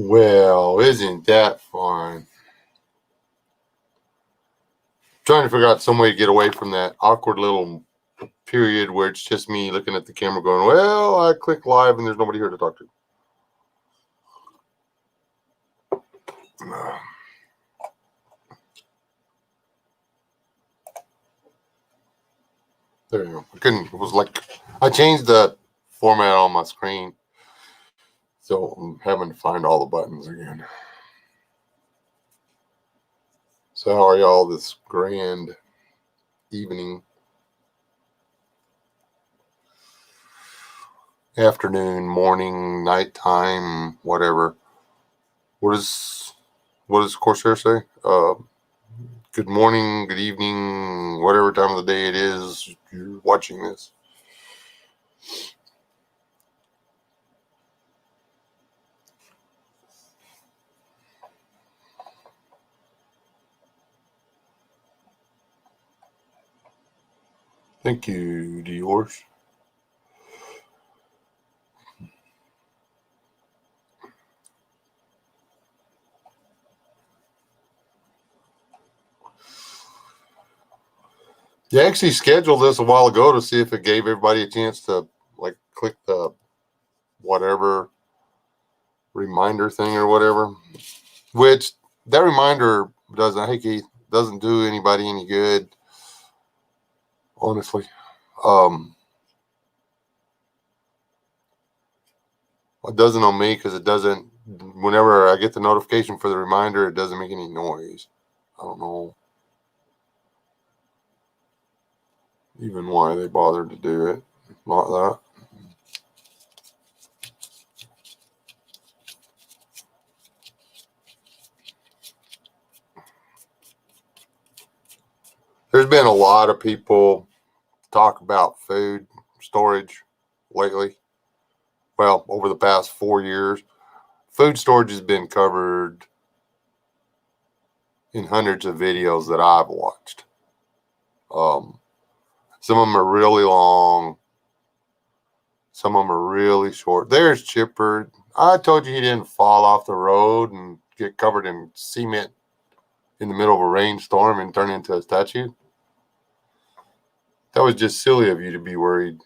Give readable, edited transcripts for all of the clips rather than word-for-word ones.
Well, isn't that fun? Trying to figure out some way to get away from that awkward little period where it's just me looking at the camera going, well, I click live and there's nobody here to talk to. There you go. It was like, I changed the format on my screen. So I'm having to find all the buttons again. So how are y'all this grand evening, afternoon, morning, nighttime, whatever? What does Corsair say? Good morning, good evening, whatever time of the day it is you're watching this. Thank you, Dior. You actually scheduled this a while ago to see if it gave everybody a chance to like click the whatever reminder thing or whatever, which that reminder doesn't, hey Keith, doesn't do anybody any good, honestly. It doesn't on me because it doesn't, whenever I get the notification for the reminder, it doesn't make any noise. I don't know even why they bothered to do it like that. There's been a lot of people talk about food storage lately. Well, over the past 4 years, food storage has been covered in hundreds of videos that I've watched. Some of them are really long. Some of them are really short. There's Chipper. I told you he didn't fall off the road and get covered in cement in the middle of a rainstorm and turn into a statue. That was just silly of you to be worried.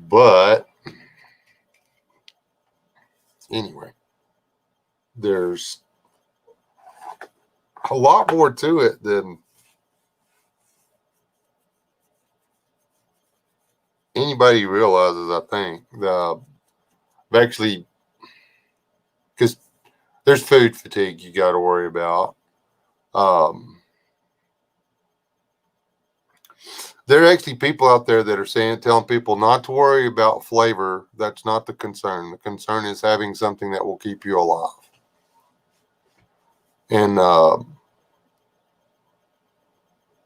But anyway, there's a lot more to it than anybody realizes, I think. Actually, because there's food fatigue you got to worry about. There are actually people out there that are telling people not to worry about flavor. That's not the concern. The concern is having something that will keep you alive. And,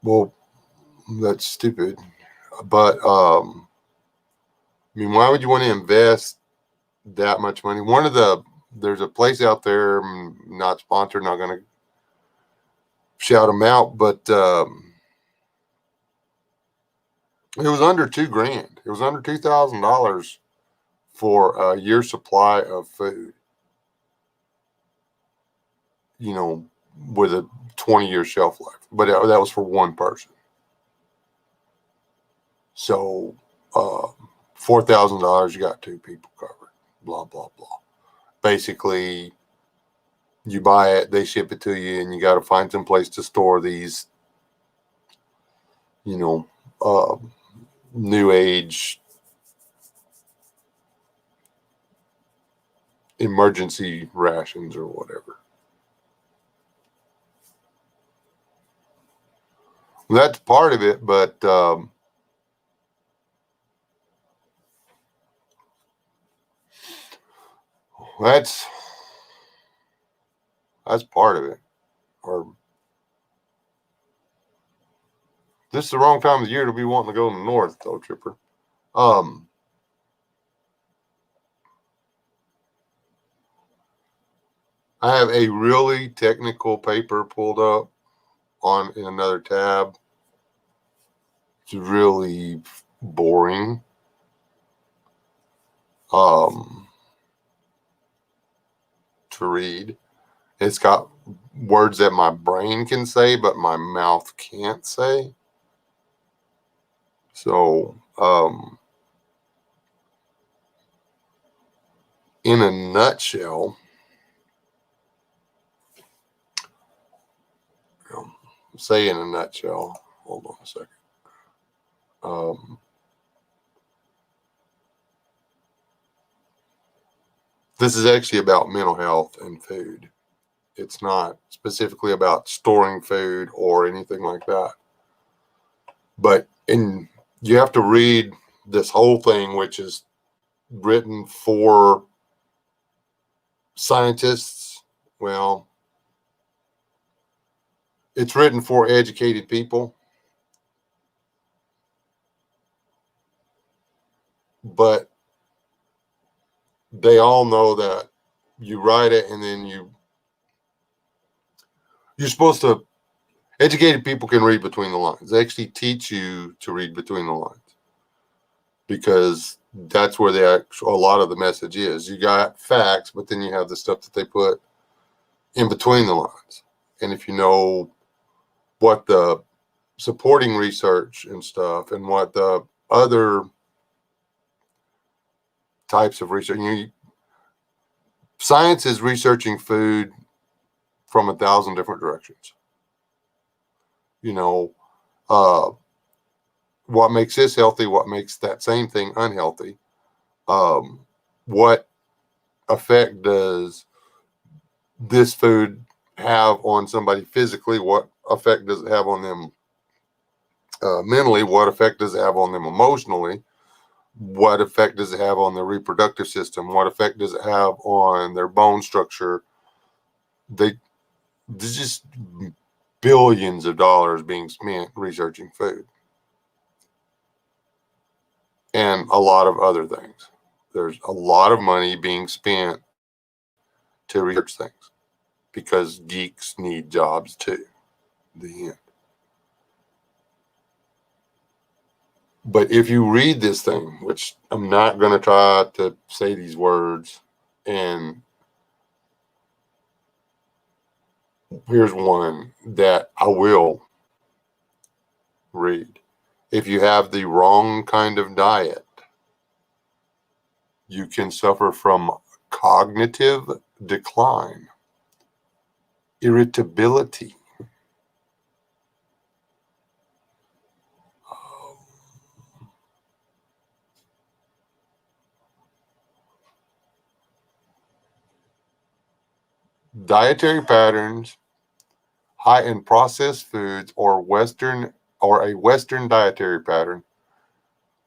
well, that's stupid. But, I mean, why would you want to invest that much money? There's a place out there, I'm not sponsored, not going to shout them out, but it was under $2,000. It was under $2,000 for a year's supply of food, you know, with a 20-year shelf life. But that was for one person. So $4,000, you got two people covered. Blah, blah, blah. Basically, you buy it, they ship it to you, and you got to find some place to store these, you know, new age emergency rations or whatever. That's part of it, but that's part of it. Or this is the wrong time of the year to be wanting to go in the north, though, Tripper. I have a really technical paper pulled up on in another tab. It's really boring. To read. It's got words that my brain can say, but my mouth can't say. So, in a nutshell, say in a nutshell, hold on a second. This is actually about mental health and food. It's not specifically about storing food or anything like that. But you have to read this whole thing, which is written for scientists. Well, it's written for educated people, but they all know that you write it and then you're supposed to. Educated people can read between the lines. They actually teach you to read between the lines because that's where a lot of the message is. You got facts, but then you have the stuff that they put in between the lines. And if you know what the supporting research and stuff and what the other types of research, science is researching food from 1,000 different directions. What makes this healthy, what makes that same thing unhealthy, what effect does this food have on somebody physically, what effect does it have on them mentally, what effect does it have on them emotionally, what effect does it have on their reproductive system, what effect does it have on their bone structure. There's just billions of dollars being spent researching food and a lot of other things. There's a lot of money being spent to research things because geeks need jobs too. The end. But if you read this thing, which I'm not going to try to say these words, and here's one that I will read. If you have the wrong kind of diet, you can suffer from cognitive decline, irritability, dietary patterns high in processed foods or a Western dietary pattern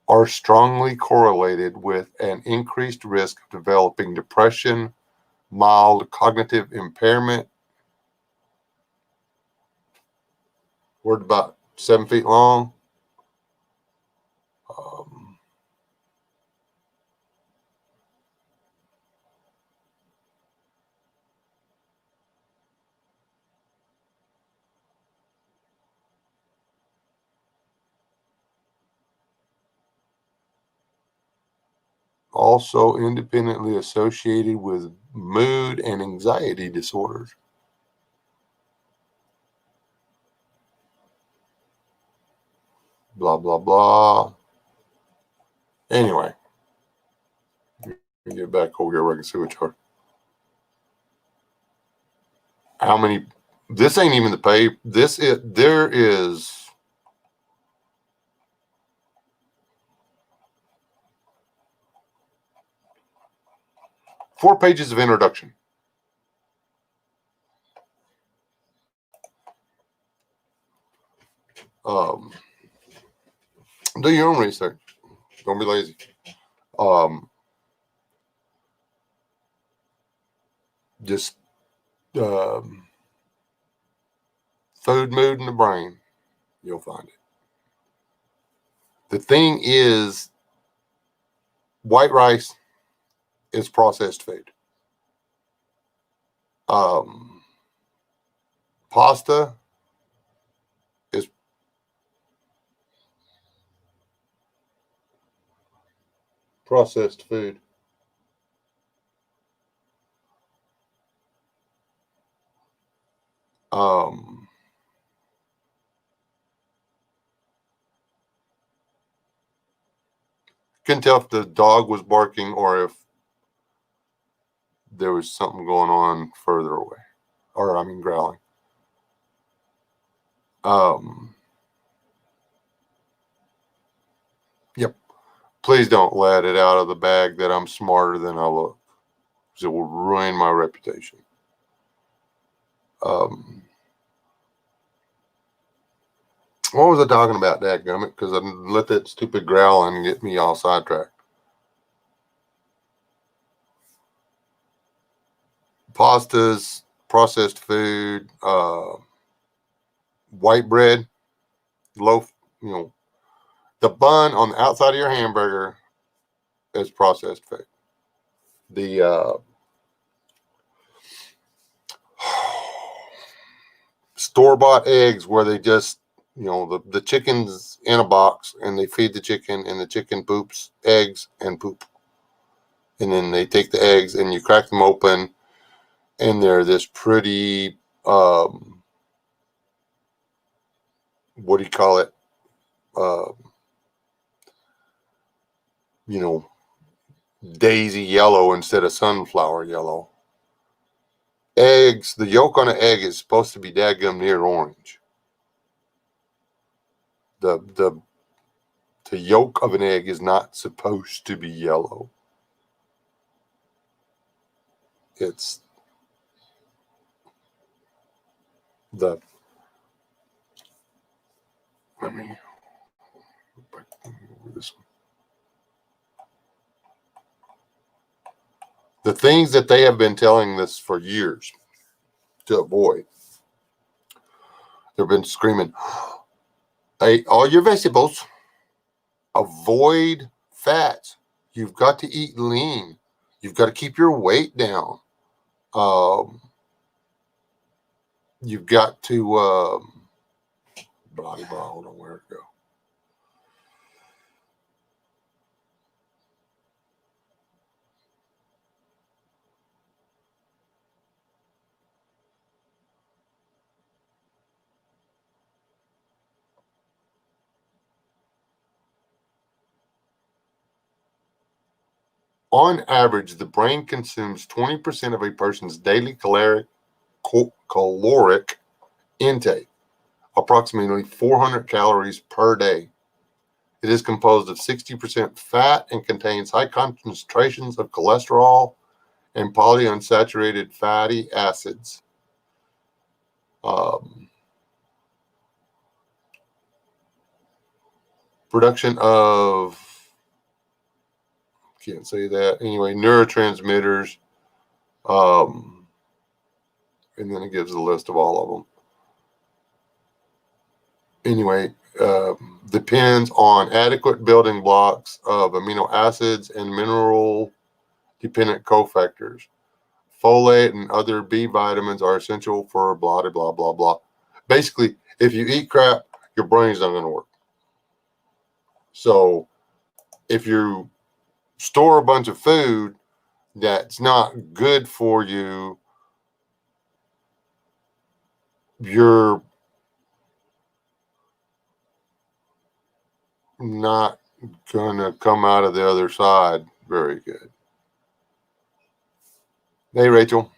are strongly correlated with an increased risk of developing depression, mild cognitive impairment. Word about 7 feet long. Also independently associated with mood and anxiety disorders. Blah, blah, blah. Anyway, let me get back over here where I can see what you are. How many? This ain't even the pay. There is 4 pages of introduction. Do your own research. Don't be lazy. Just food, mood, and the brain. You'll find it. The thing is, white rice is processed food. Pasta processed food. Couldn't tell if the dog was barking or if there was something going on further away, or I mean growling. Yep. Please don't let it out of the bag that I'm smarter than I look, because it will ruin my reputation. What was I talking about, dadgummit? Because I let that stupid growling get me all sidetracked. Pastas, processed food, white bread, loaf, the bun on the outside of your hamburger is processed food. The store-bought eggs where they just, the chicken's in a box and they feed the chicken and the chicken poops eggs and poop. And then they take the eggs and you crack them open and they're this pretty, what do you call it? Daisy yellow instead of sunflower yellow. Eggs, the yolk on an egg is supposed to be dadgum near orange. The yolk of an egg is not supposed to be yellow. It's let me this one. The things that they have been telling us for years to avoid. They've been screaming, hey, all your vegetables, avoid fats. You've got to eat lean. You've got to keep your weight down. You've got to blah, blah, hold on, where'd it go? On average, the brain consumes 20% of a person's daily caloric intake, approximately 400 calories per day. It is composed of 60% fat and contains high concentrations of cholesterol and polyunsaturated fatty acids. Production of, can't say that. Anyway, neurotransmitters. And then it gives a list of all of them. Anyway, depends on adequate building blocks of amino acids and mineral-dependent cofactors. Folate and other B vitamins are essential for blah, blah, blah, blah. Basically, if you eat crap, your brain's not going to work. So if you store a bunch of food that's not good for you, you're not going to come out of the other side very good. Hey, Rachel.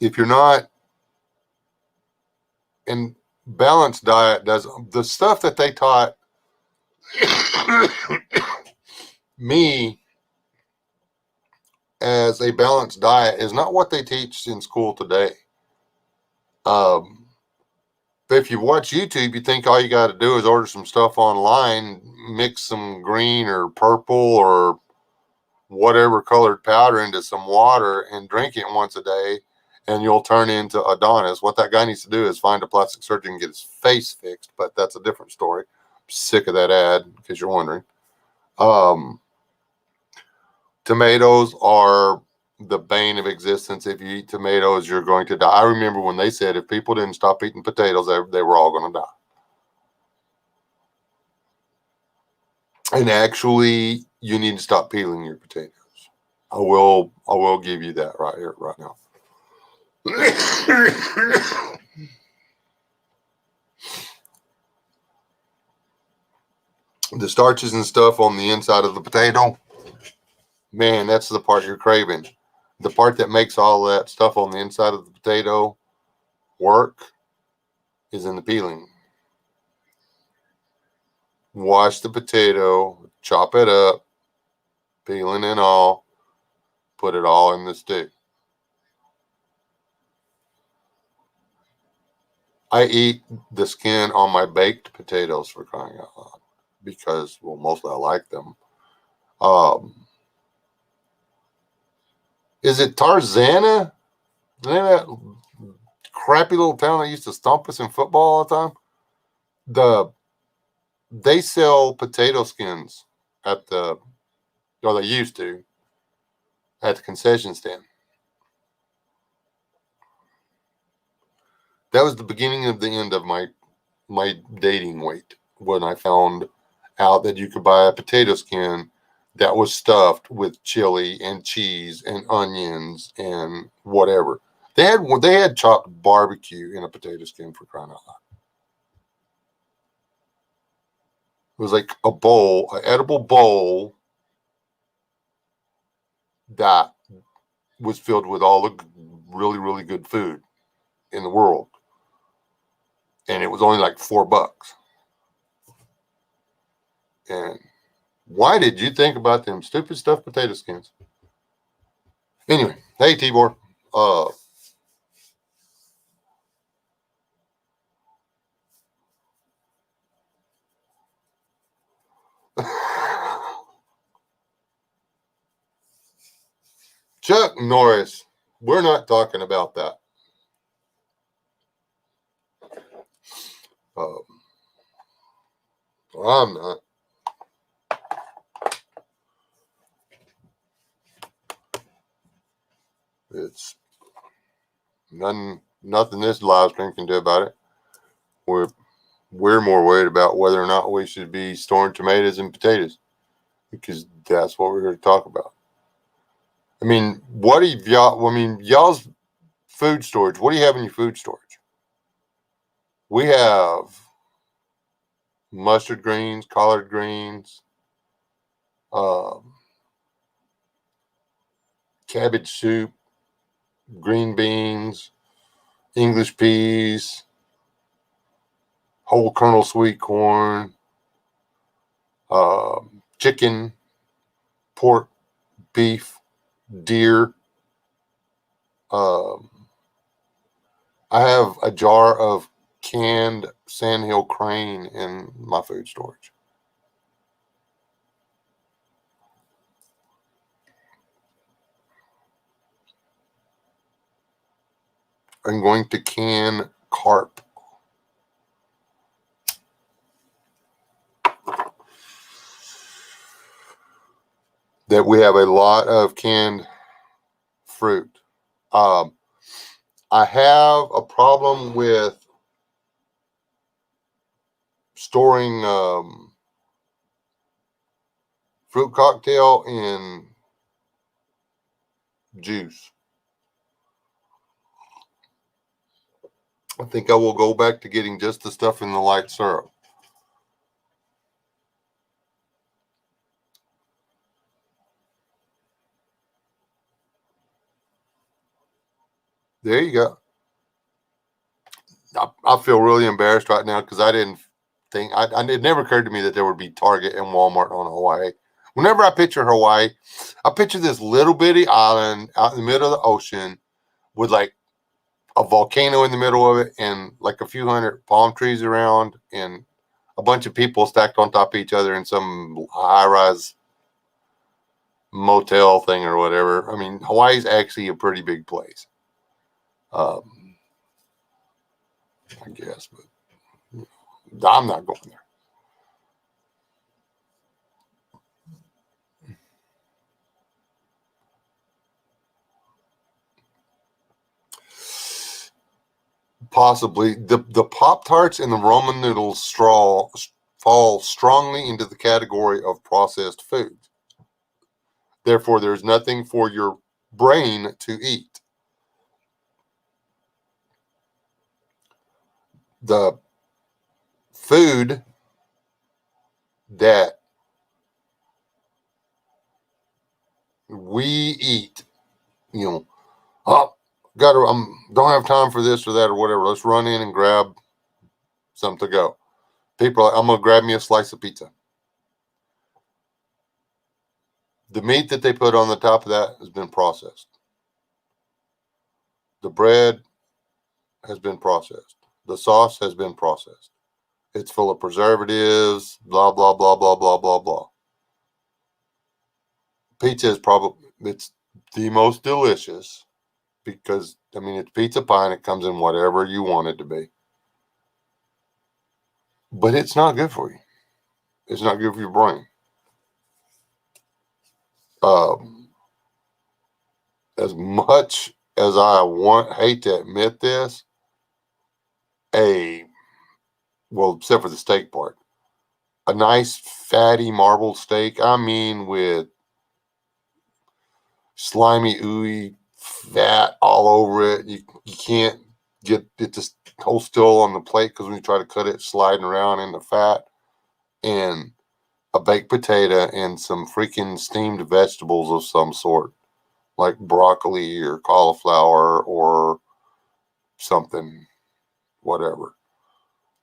If you're not in balanced diet, does the stuff that they taught me as a balanced diet is not what they teach in school today. But if you watch YouTube, you think all you got to do is order some stuff online, mix some green or purple or whatever colored powder into some water and drink it once a day, and you'll turn into Adonis. What that guy needs to do is find a plastic surgeon and get his face fixed, but that's a different story. I'm sick of that ad, in case you're wondering. Tomatoes are the bane of existence. If you eat tomatoes, you're going to die. I remember when they said if people didn't stop eating potatoes, they were all going to die. And actually, you need to stop peeling your potatoes. I will give you that right here, right now. The starches and stuff on the inside of the potato, man, that's the part you're craving. The part that makes all that stuff on the inside of the potato work is in the peeling. Wash the potato, chop it up, peeling and all, put it all in the stew. I eat the skin on my baked potatoes, for crying out loud, because, well, mostly I like them. Is it Tarzana? The name of that crappy little town that used to stomp us in football all the time? They sell potato skins at they used to, at the concession stand. That was the beginning of the end of my dating wait, when I found out that you could buy a potato skin that was stuffed with chili and cheese and onions and whatever. They had chopped barbecue in a potato skin, for crying out loud. It was like a bowl, an edible bowl that was filled with all the really, really good food in the world. And it was only like $4. And why did you think about them stupid stuffed potato skins? Anyway, hey, Tibor. Chuck Norris, we're not talking about that. I'm not. It's nothing this live stream can do about it. We're more worried about whether or not we should be storing tomatoes and potatoes, because that's what we're here to talk about. I mean, y'all's food storage. What do you have in your food storage? We have mustard greens, collard greens, cabbage soup, green beans, English peas, whole kernel sweet corn, chicken, pork, beef, deer. I have a jar of canned sandhill crane in my food storage. I'm going to can carp. That we have a lot of canned fruit. I have a problem with storing fruit cocktail in juice. I think I will go back to getting just the stuff in the light syrup. There you go. I feel really embarrassed right now because I didn't think, it never occurred to me that there would be Target and Walmart on Hawaii. Whenever I picture Hawaii, I picture this little bitty island out in the middle of the ocean with like a volcano in the middle of it and like a few hundred palm trees around and a bunch of people stacked on top of each other in some high-rise motel thing or whatever. I mean, Hawaii's actually a pretty big place. I guess, but I'm not going there. Possibly the Pop-Tarts and the Roman noodles fall strongly into the category of processed foods. Therefore, there's nothing for your brain to eat. The food that we eat, oh, don't have time for this or that or whatever. Let's run in and grab something to go. People are like, I'm going to grab me a slice of pizza. The meat that they put on the top of that has been processed. The bread has been processed. The sauce has been processed. It's full of preservatives, blah, blah, blah, blah, blah, blah, blah. Pizza is it's the most delicious because, it's pizza pie and it comes in whatever you want it to be. But it's not good for you. It's not good for your brain. As much as I hate to admit this, except for the steak part, a nice fatty marbled steak, with slimy, ooey fat all over it. You can't get it to hold still on the plate because when you try to cut it, sliding around in the fat, and a baked potato and some freaking steamed vegetables of some sort, like broccoli or cauliflower or something, whatever.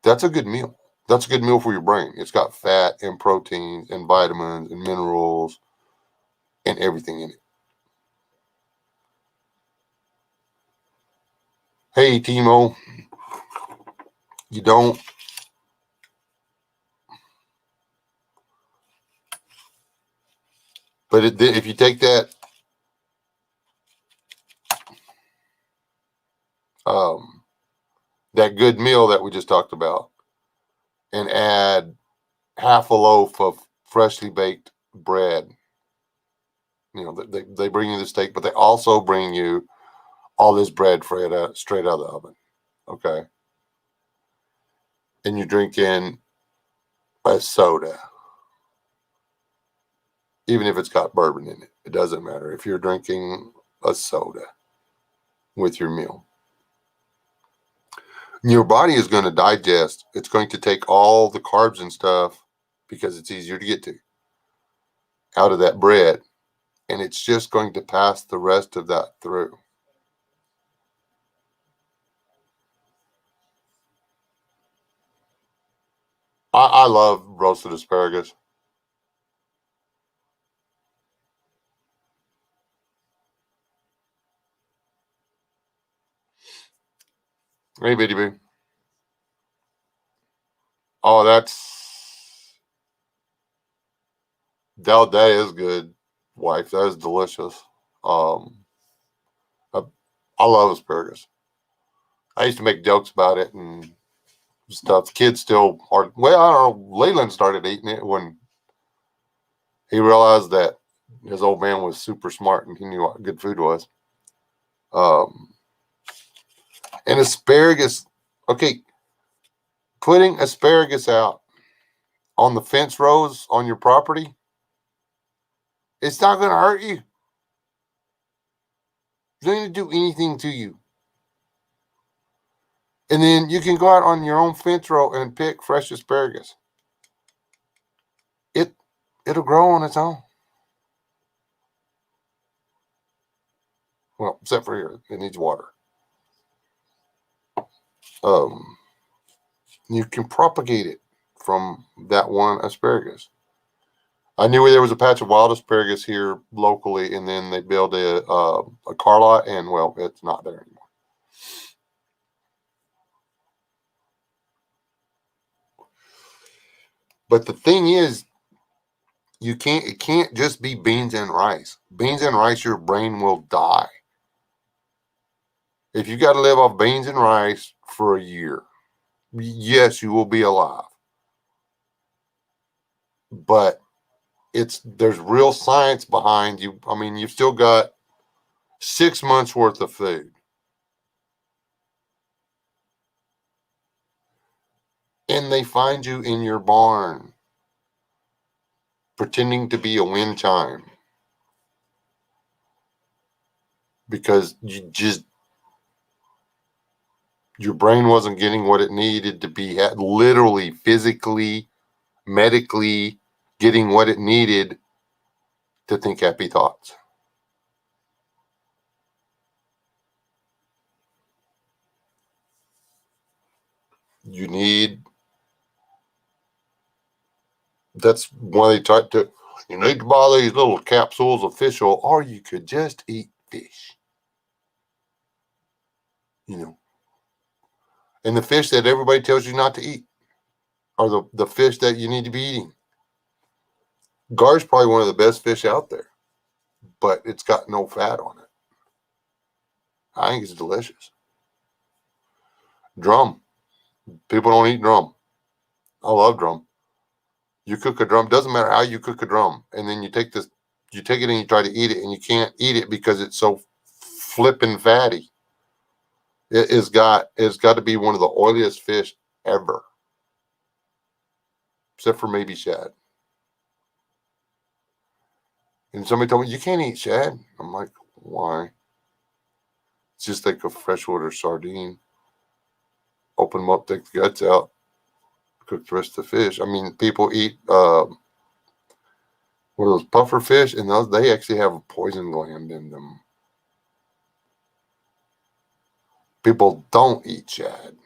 That's a good meal. That's a good meal for your brain. It's got fat and protein and vitamins and minerals and everything in it. Hey, Timo, you don't. But if you take that that good meal that we just talked about and add half a loaf of freshly baked bread, they bring you the steak, but they also bring you all this bread straight out of the oven. Okay. And you're drinking a soda. Even if it's got bourbon in it, it doesn't matter. If you're drinking a soda with your meal, your body is going to digest. It's going to take all the carbs and stuff, because it's easier to get to, out of that bread. And it's just going to pass the rest of that through. I love roasted asparagus. Hey, bitty boo. Oh, that is good, wife. That is delicious. I love asparagus. I used to make jokes about it and stuff. Kids still are. Well, I don't know. Leland started eating it when he realized that his old man was super smart and he knew what good food was. And asparagus. Okay, putting asparagus out on the fence rows on your property, it's not going to hurt you. It's not going to do anything to you. And then you can go out on your own fence row and pick fresh asparagus. It'll grow on its own. Well, except for here, it needs water. You can propagate it from that one asparagus. I knew there was a patch of wild asparagus here locally, and then they built a car lot, and well, it's not there anymore. But the thing is, it can't just be beans and rice. Beans and rice, your brain will die. If you got to live off beans and rice for a year, yes, you will be alive. But there's real science behind you. I mean, you've still got 6 months worth of food. And they find you in your barn, pretending to be a wind chime. Because your brain wasn't getting what it needed to be, literally, physically, medically getting what it needed to think happy thoughts. That's why they try to, you need to buy these little capsules of fish oil, or you could just eat fish. And the fish that everybody tells you not to eat are the fish that you need to be eating. Gar's probably one of the best fish out there, but it's got no fat on it. I think it's delicious. Drum. People don't eat drum. I love drum. You cook a drum, doesn't matter how you cook a drum, and then you take it and you try to eat it, and you can't eat it because it's so flippin' fatty. It's got to be one of the oiliest fish ever, except for maybe shad. And somebody told me, you can't eat shad. I'm like, why? It's just like a freshwater sardine. Open them up, take the guts out, cook the rest of the fish. I mean, people eat one of those puffer fish, and they actually have a poison gland in them. People don't eat shad.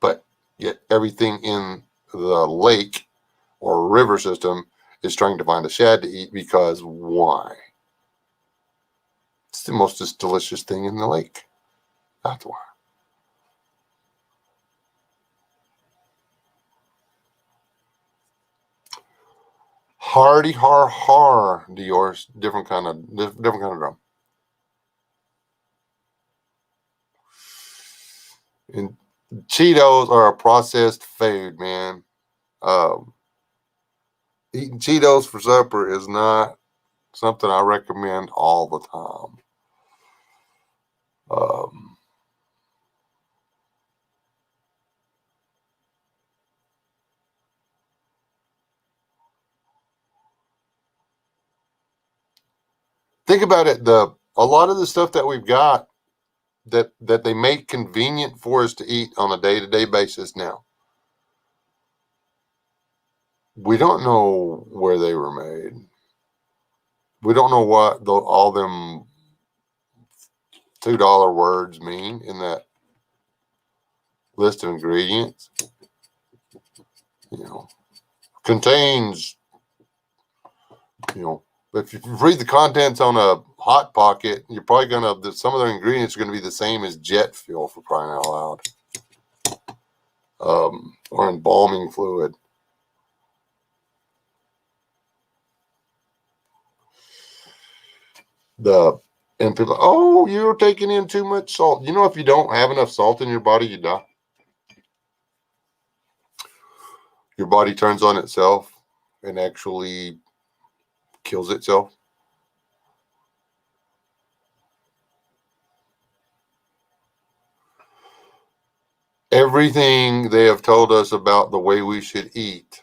But yet everything in the lake or river system is trying to find a shad to eat, because why? It's the most delicious thing in the lake. That's why. Hardy har har, Dior's different kind of drum. And Cheetos are a processed food, man. Eating Cheetos for supper is not something I recommend all the time. Think about it. A lot of the stuff that we've got that they make convenient for us to eat on a day-to-day basis now, we don't know where they were made. We don't know what all them $2 words mean in that list of ingredients. Contains, if you read the contents on a Hot Pocket, you're probably some of the ingredients are going to be the same as jet fuel, for crying out loud. Or embalming fluid. And people, oh, you're taking in too much salt. If you don't have enough salt in your body, you die. Your body turns on itself and actually kills itself. Everything they have told us about the way we should eat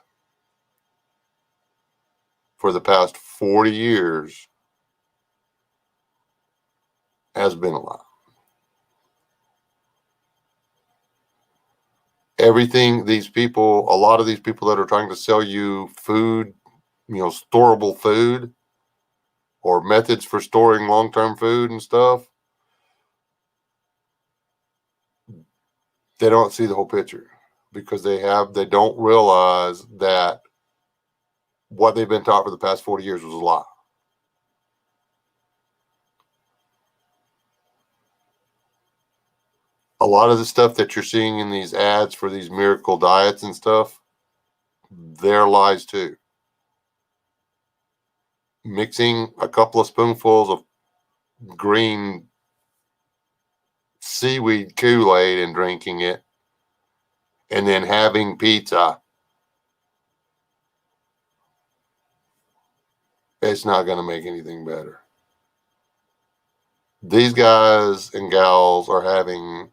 for the past 40 years has been a lie. A lot of these people that are trying to sell you food, storable food or methods for storing long-term food and stuff, they don't see the whole picture, because they don't realize that what they've been taught for the past 40 years was a lie. A lot of the stuff that you're seeing in these ads for these miracle diets and stuff, they're lies too. mixing a couple of spoonfuls of green seaweed Kool-Aid and drinking it, and then having pizza, it's not going to make anything better. These guys and gals are having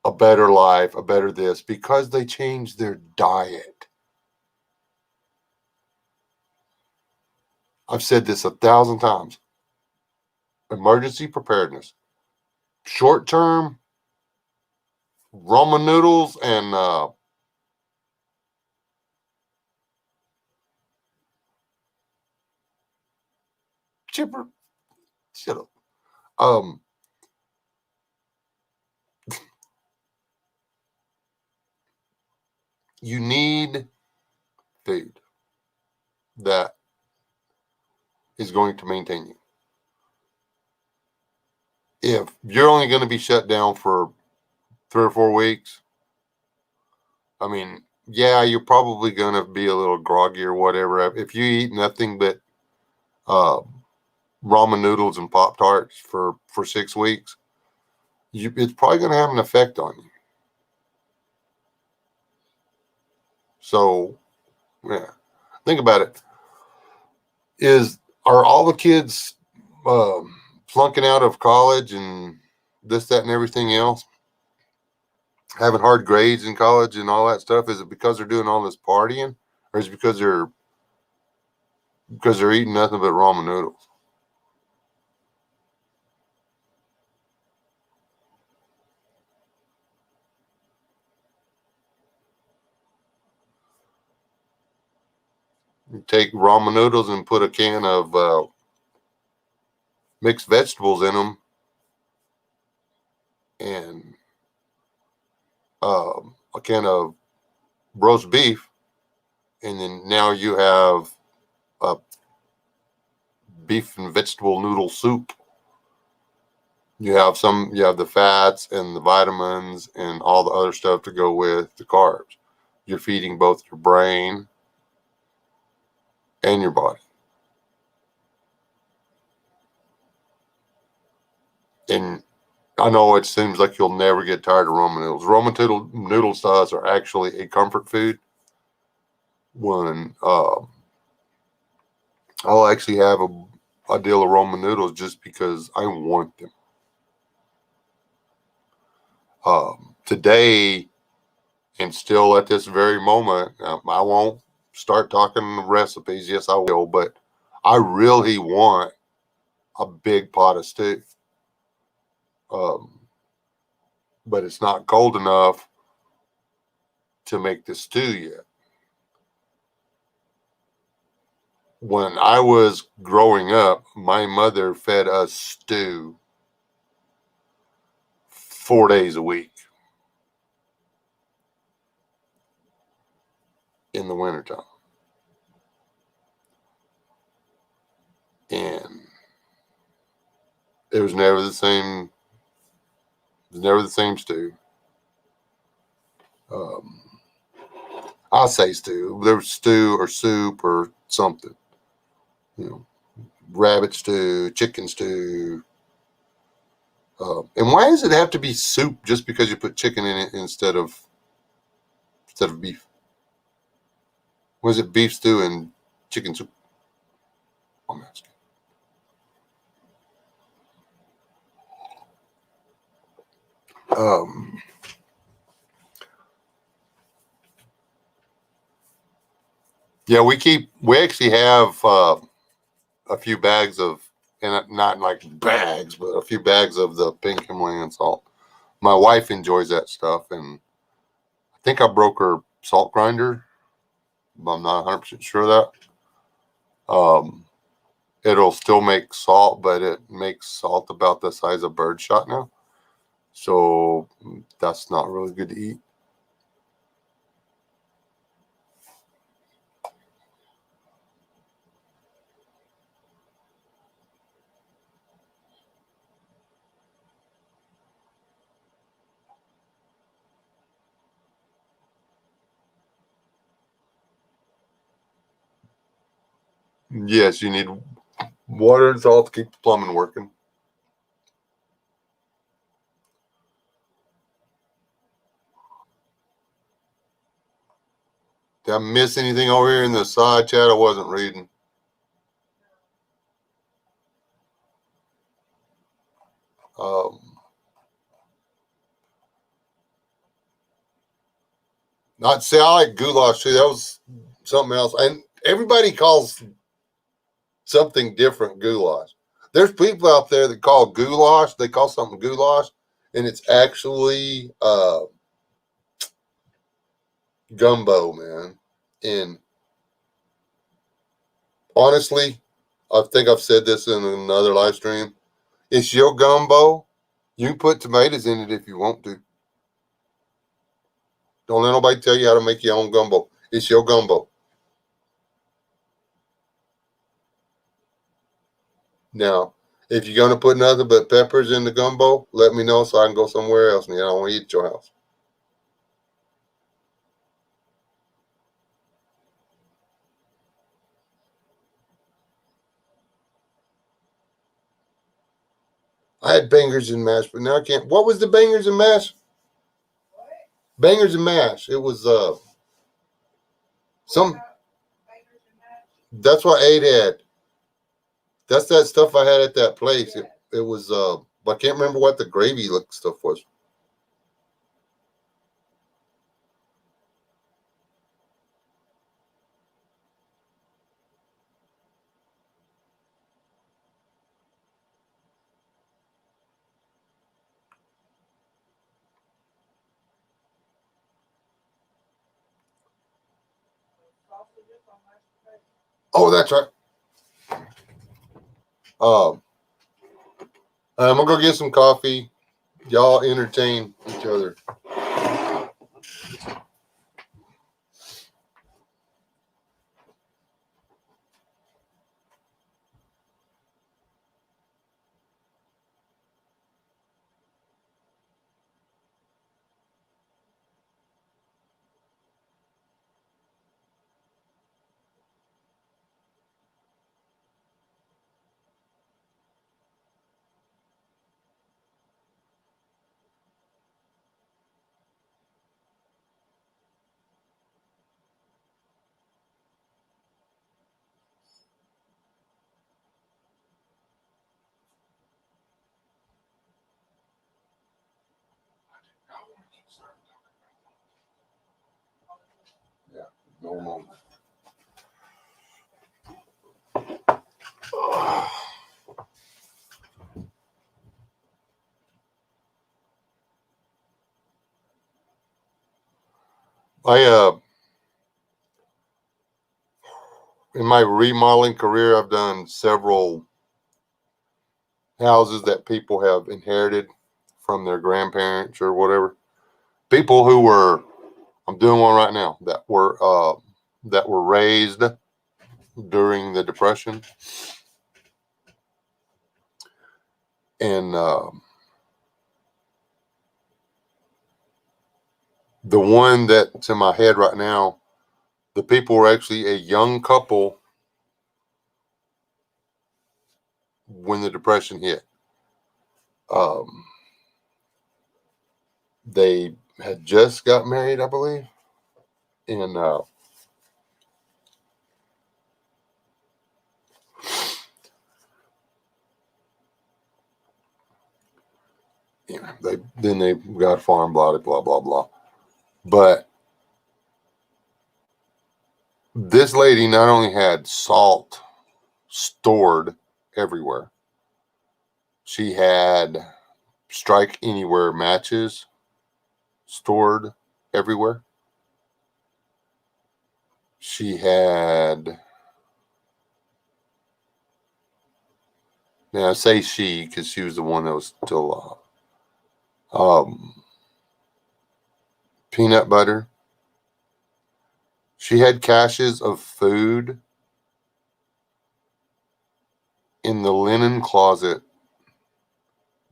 a better life, a better this, because they changed their diet. I've said this 1,000 times. Emergency preparedness. Short term, ramen noodles and chipper. Shut up. You need food that is going to maintain you. If you're only going to be shut down for 3 or 4 weeks, I mean, yeah, you're probably going to be a little groggy or whatever. If you eat nothing but ramen noodles and Pop-Tarts for 6 weeks, it's probably going to have an effect on you. So, yeah, think about it. Are all the kids flunking out of college and this, that, and everything else, having hard grades in college and all that stuff? Is it because they're doing all this partying, or is it because they're eating nothing but ramen noodles? You take ramen noodles and put a can of mixed vegetables in them, and a can of roast beef, and then now you have a beef and vegetable noodle soup. You have the fats and the vitamins and all the other stuff to go with the carbs. You're feeding both your brain and your body. And I know it seems like you'll never get tired of ramen noodles. Ramen noodles to us are actually a comfort food. When I'll actually have a deal of ramen noodles just because I want them. Today, and still at this very moment, I won't start talking recipes. Yes, I will, but I really want a big pot of stew. But it's not cold enough to make the stew yet. When I was growing up, my mother fed us stew 4 days a week in the wintertime. And it was never the same. It was never the same stew. I say stew. There was stew or soup or something. You know, rabbit stew, chicken stew. And why does it have to be soup just because you put chicken in it instead of beef? Was it beef stew and chicken soup? I'm asking. Yeah, we actually have a few bags of, and not like bags, but a few bags of the pink Himalayan salt. My wife enjoys that stuff, and I think I broke her salt grinder, but I'm not 100% sure of that. It'll still make salt, but it makes salt about the size of birdshot now. So that's not really good to eat. Yes, you need water and salt to keep the plumbing working. Did I miss anything over here in the side chat I wasn't reading? Not say I like goulash too. That was something else. And everybody calls something different goulash. There's people out there that call goulash, they call something goulash, and it's actually gumbo, man. And honestly, I think I've said this in another live stream. It's your gumbo. You can put tomatoes in it if you want to. Don't let nobody tell you how to make your own gumbo. It's your gumbo. Now, if you're going to put nothing but peppers in the gumbo, let me know so I can go somewhere else and I don't want to eat at your house. I had bangers and mash, but now I can't. What was the bangers and mash? Bangers and mash. It was some. That's what Aid had. That's that stuff I had at that place. It was I can't remember what the gravy look stuff was. Oh, that's right. Um, I'm gonna go get some coffee. Y'all entertain each other. Yeah, no moment. I in my remodeling career, I've done several houses that people have inherited from their grandparents or whatever. People who were, I'm doing one right now that were raised during the Depression, and the one that's in my head right now, the people were actually a young couple when the Depression hit. Um, they had just got married, I believe, and yeah, they got a farm, blah blah blah blah. But this lady not only had salt stored everywhere, she had strike anywhere matches stored everywhere. She had, now I say she because she was the one that was still peanut butter. She had caches of food in the linen closet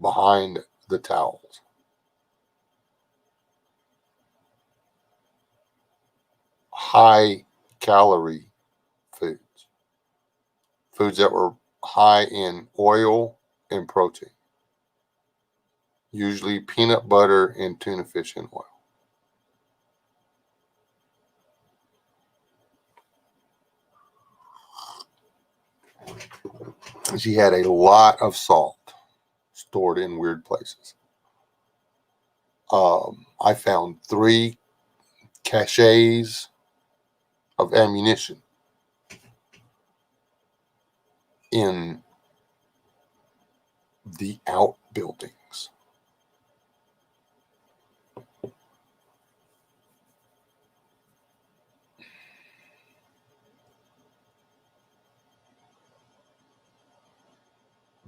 behind the towels. High calorie foods. foods that were high in oil and protein, usually peanut butter and tuna fish in oil. She had a lot of salt stored in weird places. I found 3 caches of ammunition in the outbuildings.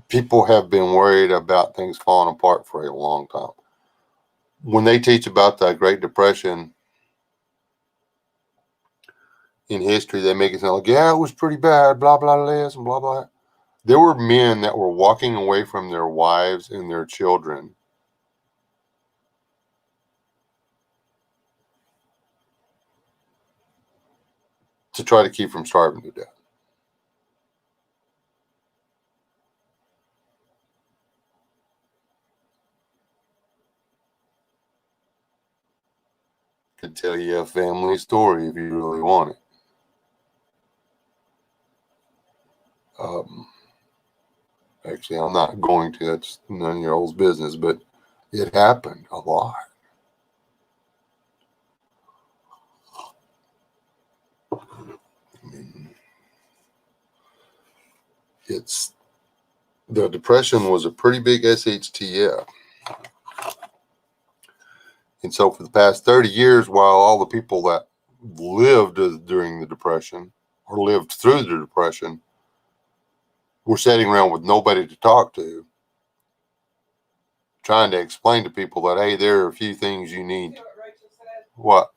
People have been worried about things falling apart for a long time. When they teach about the Great Depression in history, they make it sound like, yeah, it was pretty bad, blah, blah, this, and blah, blah. There were men that were walking away from their wives and their children to try to keep from starving to death. Could tell you a family story if you really want it. Actually, I'm not going to. That's none of your old business, but it happened a lot. I mean, the Depression was a pretty big SHTF. And so for the past 30 years, while all the people that lived during the Depression or lived through the Depression were sitting around with nobody to talk to, trying to explain to people that, hey, there are a few things you need. What?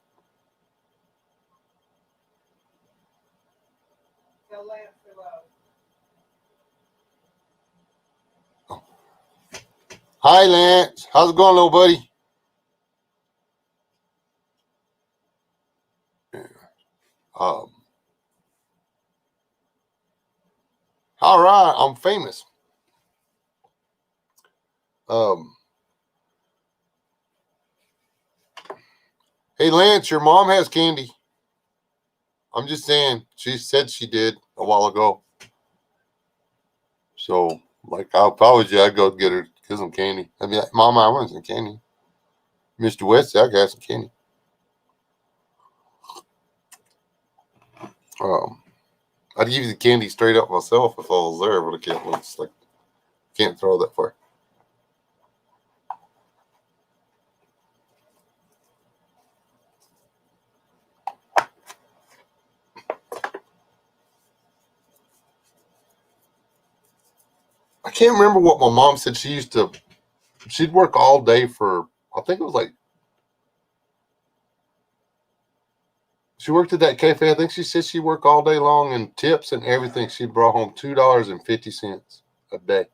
Oh. Hi, Lance. How's it going, little buddy? All right, I'm famous. Hey, Lance, your mom has candy. I'm just saying, she said she did a while ago. So, like, if I was you, I'd go get her some candy. I'd be like, Mama, I want some candy. Mr. West, I got some candy. I'd give you the candy straight up myself if I was there, but I can't throw that far. I can't remember what my mom said. She'd work all day for, I think it was like, she worked at that cafe. I think she said she worked all day long, and tips and everything. She brought home $2.50 a day.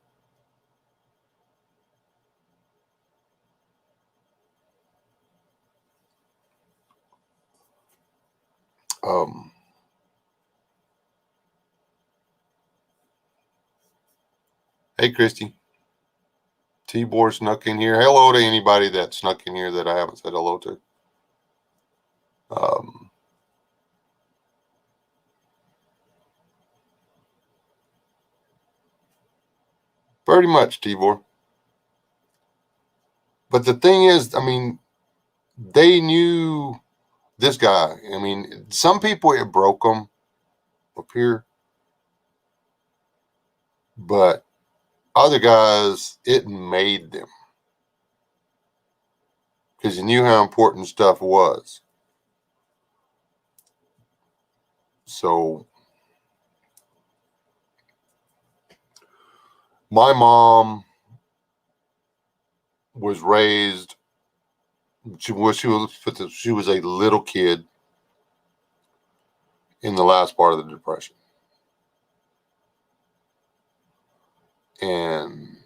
Hey, Christy. T-Boy snuck in here. Hello to anybody that snuck in here that I haven't said hello to. Pretty much, T-Boy. But the thing is, I mean, they knew this guy. I mean, some people, it broke them up here. But other guys, it made them. Because you knew how important stuff was. So, my mom was raised, she was a little kid in the last part of the Depression. And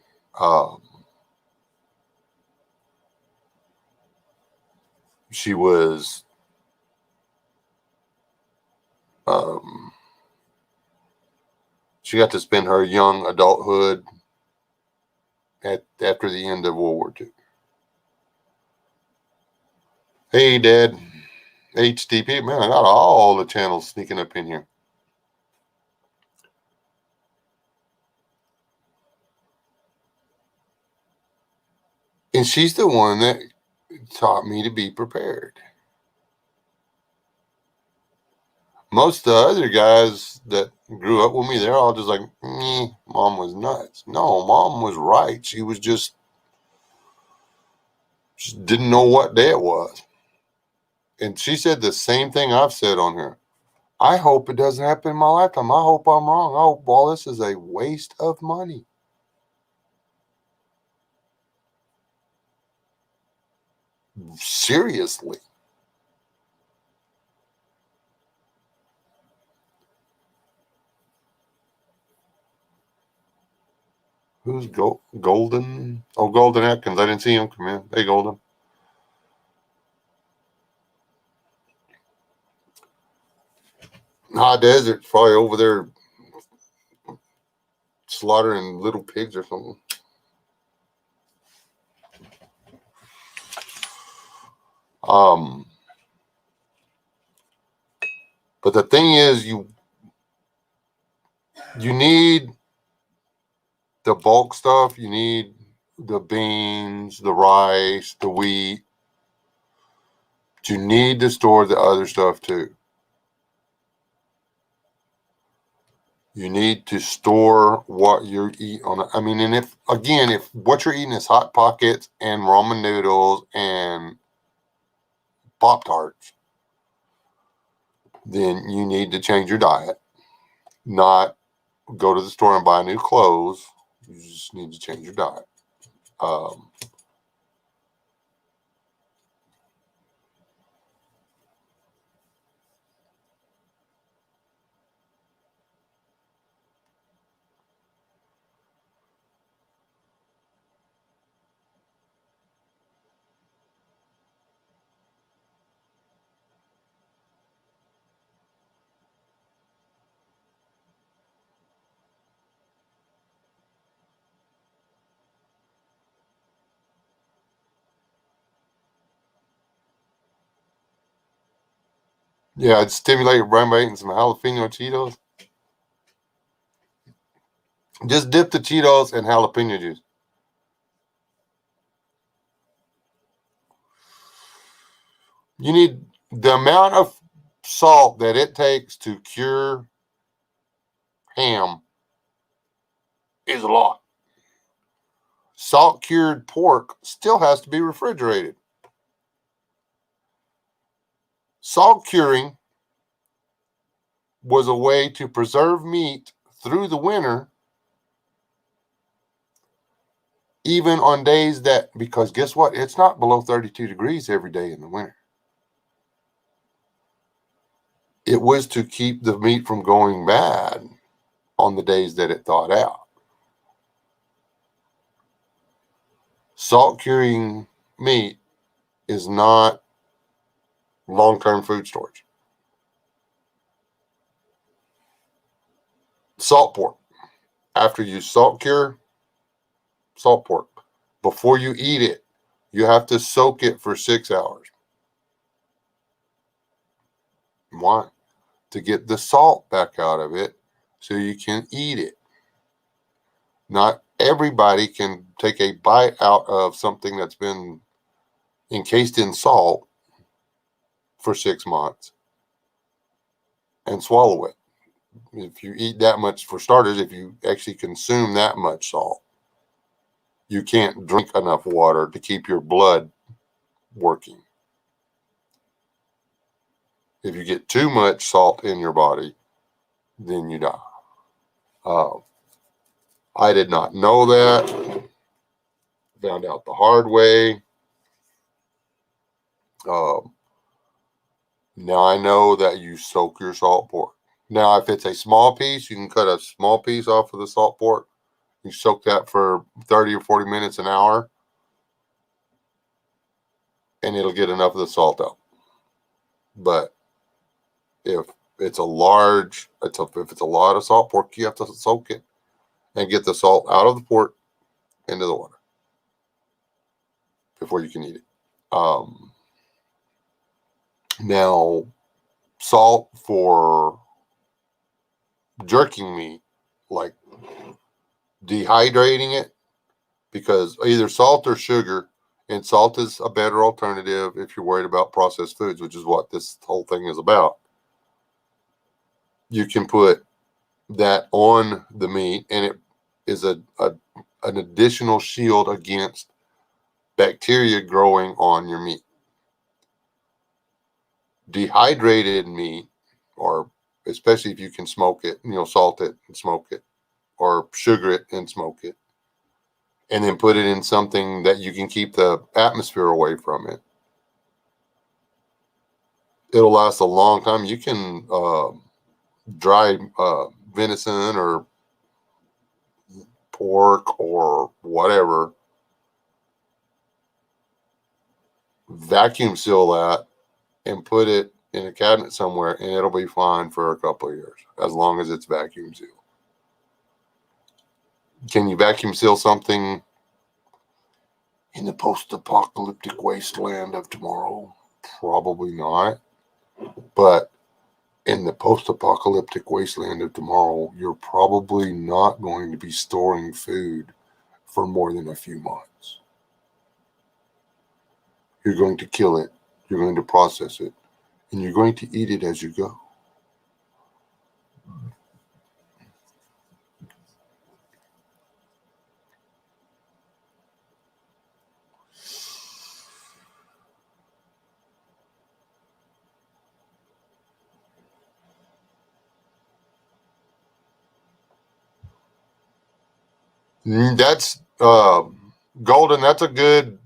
she was She got to spend her young adulthood after the end of World War II. Hey, Dad. HTP. Man, I got all the channels sneaking up in here. And she's the one that taught me to be prepared. Most of the other guys that grew up with me, they're all just like, Mom was nuts. No, Mom was right. She was just didn't know what day it was. And she said the same thing I've said on here. I hope it doesn't happen in my lifetime. I hope I'm wrong. I hope all this is a waste of money. Seriously. Who's Golden? Oh, Golden Atkins. I didn't see him come in. Hey, Golden. High Desert, probably over there slaughtering little pigs or something. But the thing is, you need the bulk stuff. You need the beans, the rice, the wheat. But you need to store the other stuff too. You need to store what you're eating on. I mean, and if what you're eating is Hot Pockets and ramen noodles and Pop-Tarts, then you need to change your diet. Not go to the store and buy new clothes. You just need to change your diet. Yeah, I'd stimulate your brain by eating some jalapeno Cheetos. Just dip the Cheetos in jalapeno juice. You need the amount of salt that it takes to cure ham is a lot. Salt cured pork still has to be refrigerated. Salt curing was a way to preserve meat through the winter, even on days because guess what? It's not below 32 degrees every day in the winter. It was to keep the meat from going bad on the days that it thawed out. Salt curing meat is not long-term food storage. Salt pork. After you salt cure salt pork, before you eat it, you have to soak it for 6 hours. Why? To get the salt back out of it so you can eat it. Not everybody can take a bite out of something that's been encased in salt for 6 months and swallow it. If you eat that much, for starters, if you actually consume that much salt, you can't drink enough water to keep your blood working. If you get too much salt in your body, then you die. I did not know that. Found out the hard way. Now I know that you soak your salt pork. Now, if it's a small piece, you can cut a small piece off of the salt pork. You soak that for 30 or 40 minutes, an hour, and it'll get enough of the salt out. But if it's a large, if it's a lot of salt pork, you have to soak it and get the salt out of the pork into the water before you can eat it. Now, salt for jerking meat, like dehydrating it, because either salt or sugar, and salt is a better alternative if you're worried about processed foods, which is what this whole thing is about. You can put that on the meat, and it is an additional shield against bacteria growing on your meat. Dehydrated meat, or especially if you can smoke it, salt it and smoke it, or sugar it and smoke it, and then put it in something that you can keep the atmosphere away from it. It'll last a long time. You can dry venison or pork or whatever, vacuum seal that and put it in a cabinet somewhere, and it'll be fine for a couple of years, as long as it's vacuum sealed. Can you vacuum seal something in the post-apocalyptic wasteland of tomorrow? Probably not. But in the post-apocalyptic wasteland of tomorrow, you're probably not going to be storing food for more than a few months. You're going to kill it, you're going to process it, and you're going to eat it as you go. That's Golden. That's a good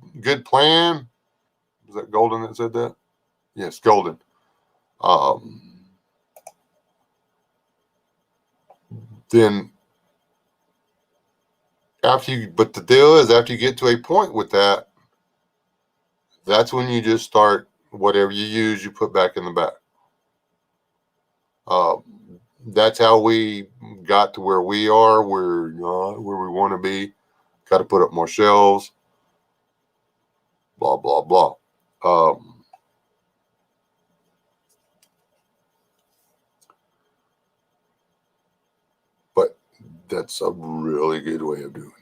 plan. Was that Golden that said that? Yes, Golden. Then but the deal is, after you get to a point with that, that's when you just start, whatever you use, you put back in the bag. That's how we got to where we are. We're not where we want to be. Got to put up more shelves. Blah, blah, blah. But that's a really good way of doing it.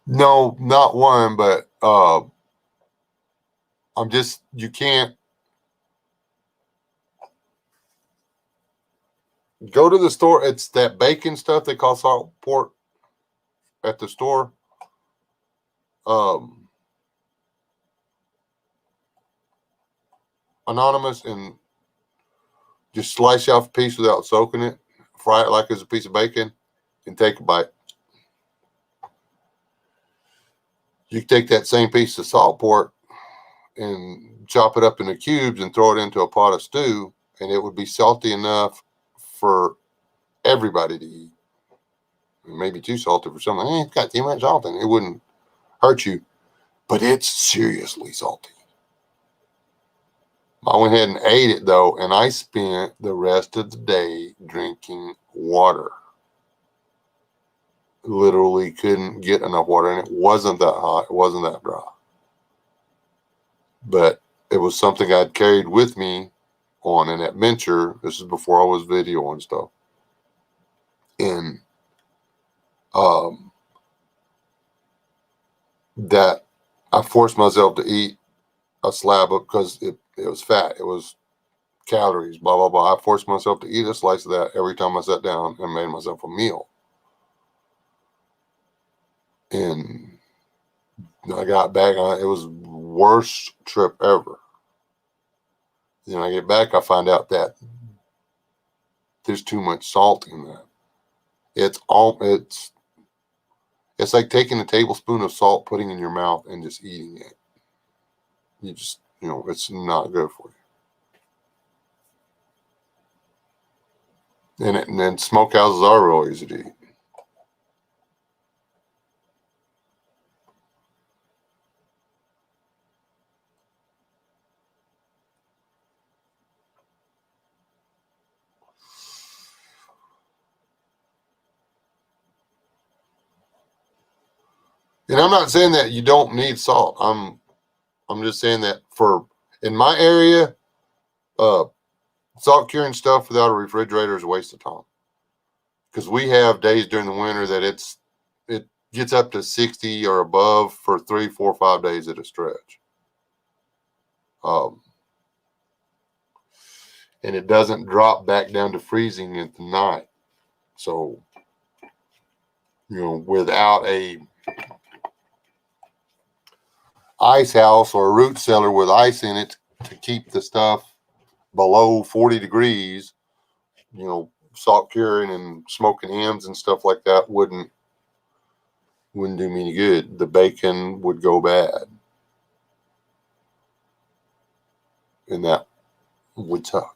No, not one, but you can't go to the store. It's that bacon stuff they call salt pork at the store. Anonymous, and just slice off a piece without soaking it, fry it like it's a piece of bacon, and take a bite. You take that same piece of salt pork and chop it up into cubes and throw it into a pot of stew, and it would be salty enough for everybody to eat. Maybe too salty for someone. It's got too much salt in it. It wouldn't hurt you, but it's seriously salty. I went ahead and ate it, though, and I spent the rest of the day drinking water. Literally couldn't get enough water, and it wasn't that hot. It wasn't that dry. But it was something I'd carried with me on an adventure. This is before I was videoing stuff. And that I forced myself to eat a slab of, because it was fat. It was calories, blah, blah, blah. I forced myself to eat a slice of that every time I sat down and made myself a meal. And I got back on it. It was the worst trip ever. Then I get back, I find out that there's too much salt in that. It's It's like taking a tablespoon of salt, putting it in your mouth, and just eating it. You just, it's not good for you. And then smokehouses are real easy to eat. And I'm not saying that you don't need salt. I'm just saying that in my area, salt curing stuff without a refrigerator is a waste of time. Because we have days during the winter that it gets up to 60 or above for 3, 4, 5 days at a stretch. And it doesn't drop back down to freezing at the night. So, without a ice house or a root cellar with ice in it to keep the stuff below 40 degrees, salt curing and smoking hams and stuff like that wouldn't do me any good. The bacon would go bad. And that would suck.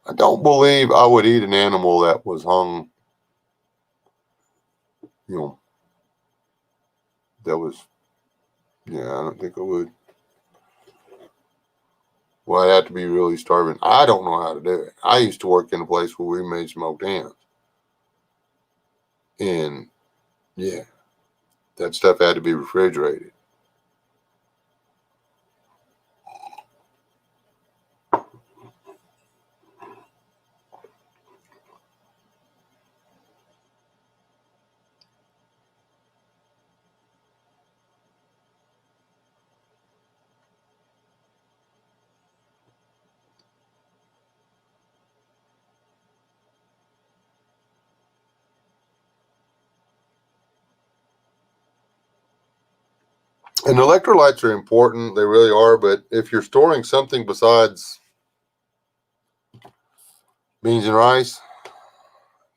I don't believe I would eat an animal that was hung, I don't think I would. Well, I'd have to be really starving. I don't know how to do it. I used to work in a place where we made smoked hams. And, yeah, that stuff had to be refrigerated. And electrolytes are important. They really are. But if you're storing something besides beans and rice,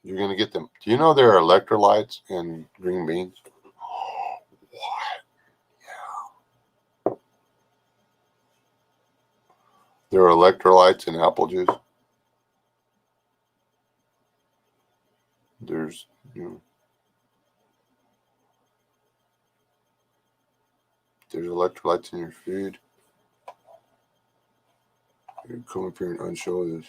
you're going to get them. Do you know there are electrolytes in green beans? What? Yeah. There are electrolytes in apple juice. There's, there's electrolytes in your food. You come up here and unshow this.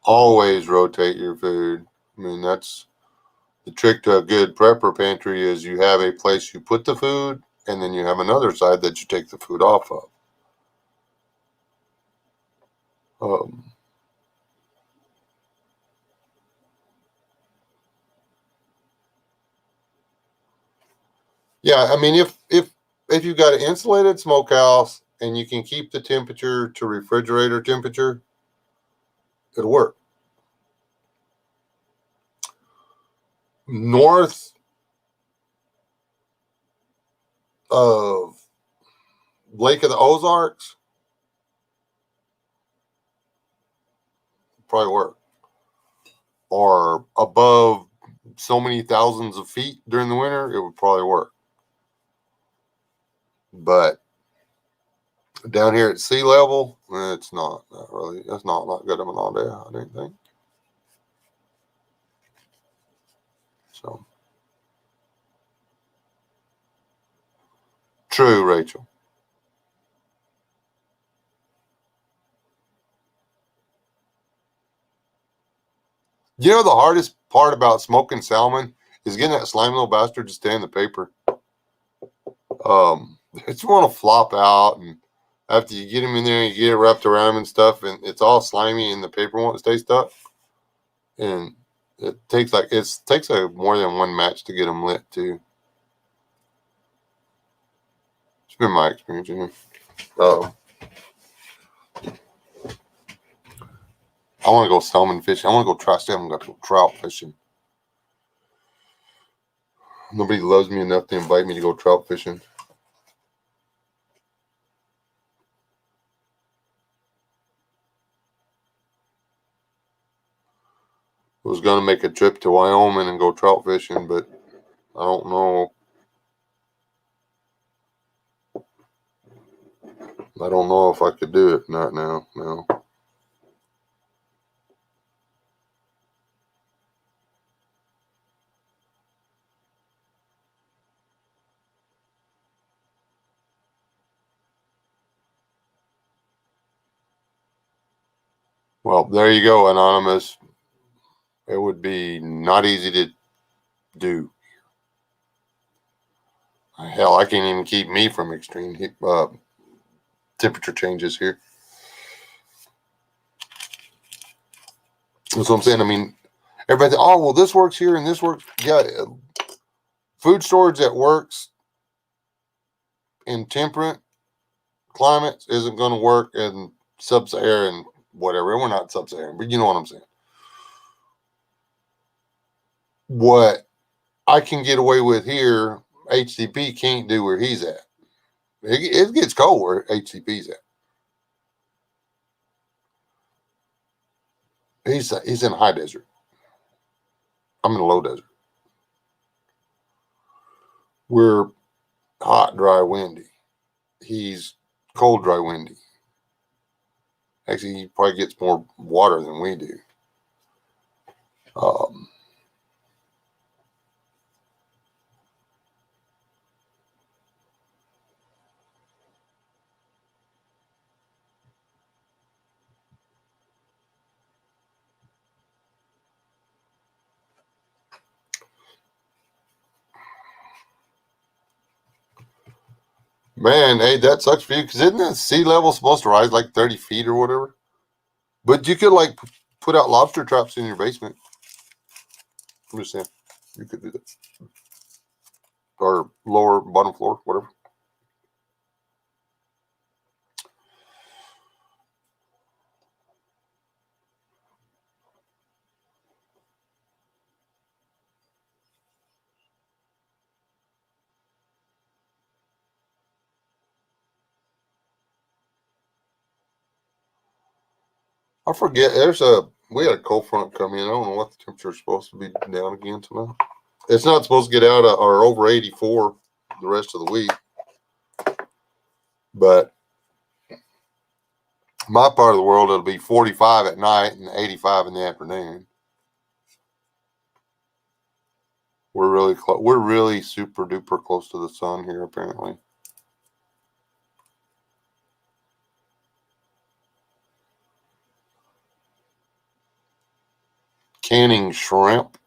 Always rotate your food. I mean, that's the trick to a good prepper pantry is you have a place you put the food, and then you have another side that you take the food off of. Yeah, I mean, if you've got an insulated smokehouse and you can keep the temperature to refrigerator temperature, it'll work. North of Lake of the Ozarks, probably work. Or above so many thousands of feet during the winter, it would probably work. But down here at sea level, it's not really. That's not good of an idea, I didn't think. So true, Rachel. You know the hardest part about smoking salmon is getting that slimy little bastard to stay in the paper. It's want to flop out, and after you get them in there and you get it wrapped around them and stuff, and it's all slimy and the paper won't stay stuck. And it takes more than one match to get them lit too. It's been my experience anyway. I want to go salmon fishing. I want to go I got to go trout fishing. Nobody loves me enough to invite me to go trout fishing. I was going to make a trip to Wyoming and go trout fishing, but I don't know. I don't know if I could do it. Not now. No. Well, there you go, Anonymous. It would be not easy to do. Hell, I can't even keep me from extreme temperature changes here. That's what I'm saying. I mean, everybody, oh, well, this works here and this works. Yeah, food storage that works in temperate climates isn't going to work in sub-Saharan whatever. We're not sub-Saharan, but you know what I'm saying. What I can get away with here, HCP can't do where he's at. It gets cold where HCP's at. He's in a high desert. I'm in a low desert. We're hot, dry, windy. He's cold, dry, windy. Actually, he probably gets more water than we do. Man, hey, that sucks for you because isn't that sea level supposed to rise like 30 feet or whatever? But you could like put out lobster traps in your basement. I'm just saying, you could do that. Or lower, bottom floor, whatever. I forget. We had a cold front come in. I don't know what the temperature is supposed to be down again tonight. It's not supposed to get out or over 84 the rest of the week. But my part of the world, it'll be 45 at night and 85 in the afternoon. We're really close. We're really super duper close to the sun here, apparently. Canning shrimp.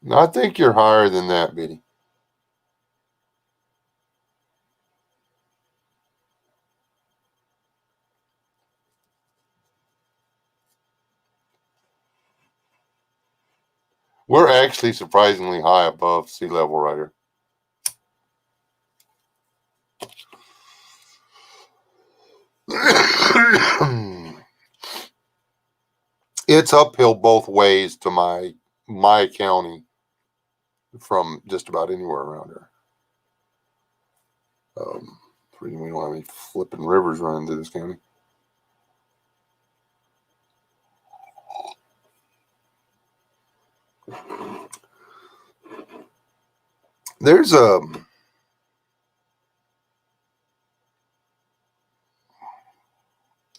No, I think you're higher than that, Biddy. We're actually surprisingly high above sea level right here. It's uphill both ways to my county from just about anywhere around here. We don't have any flipping rivers running through this county. There's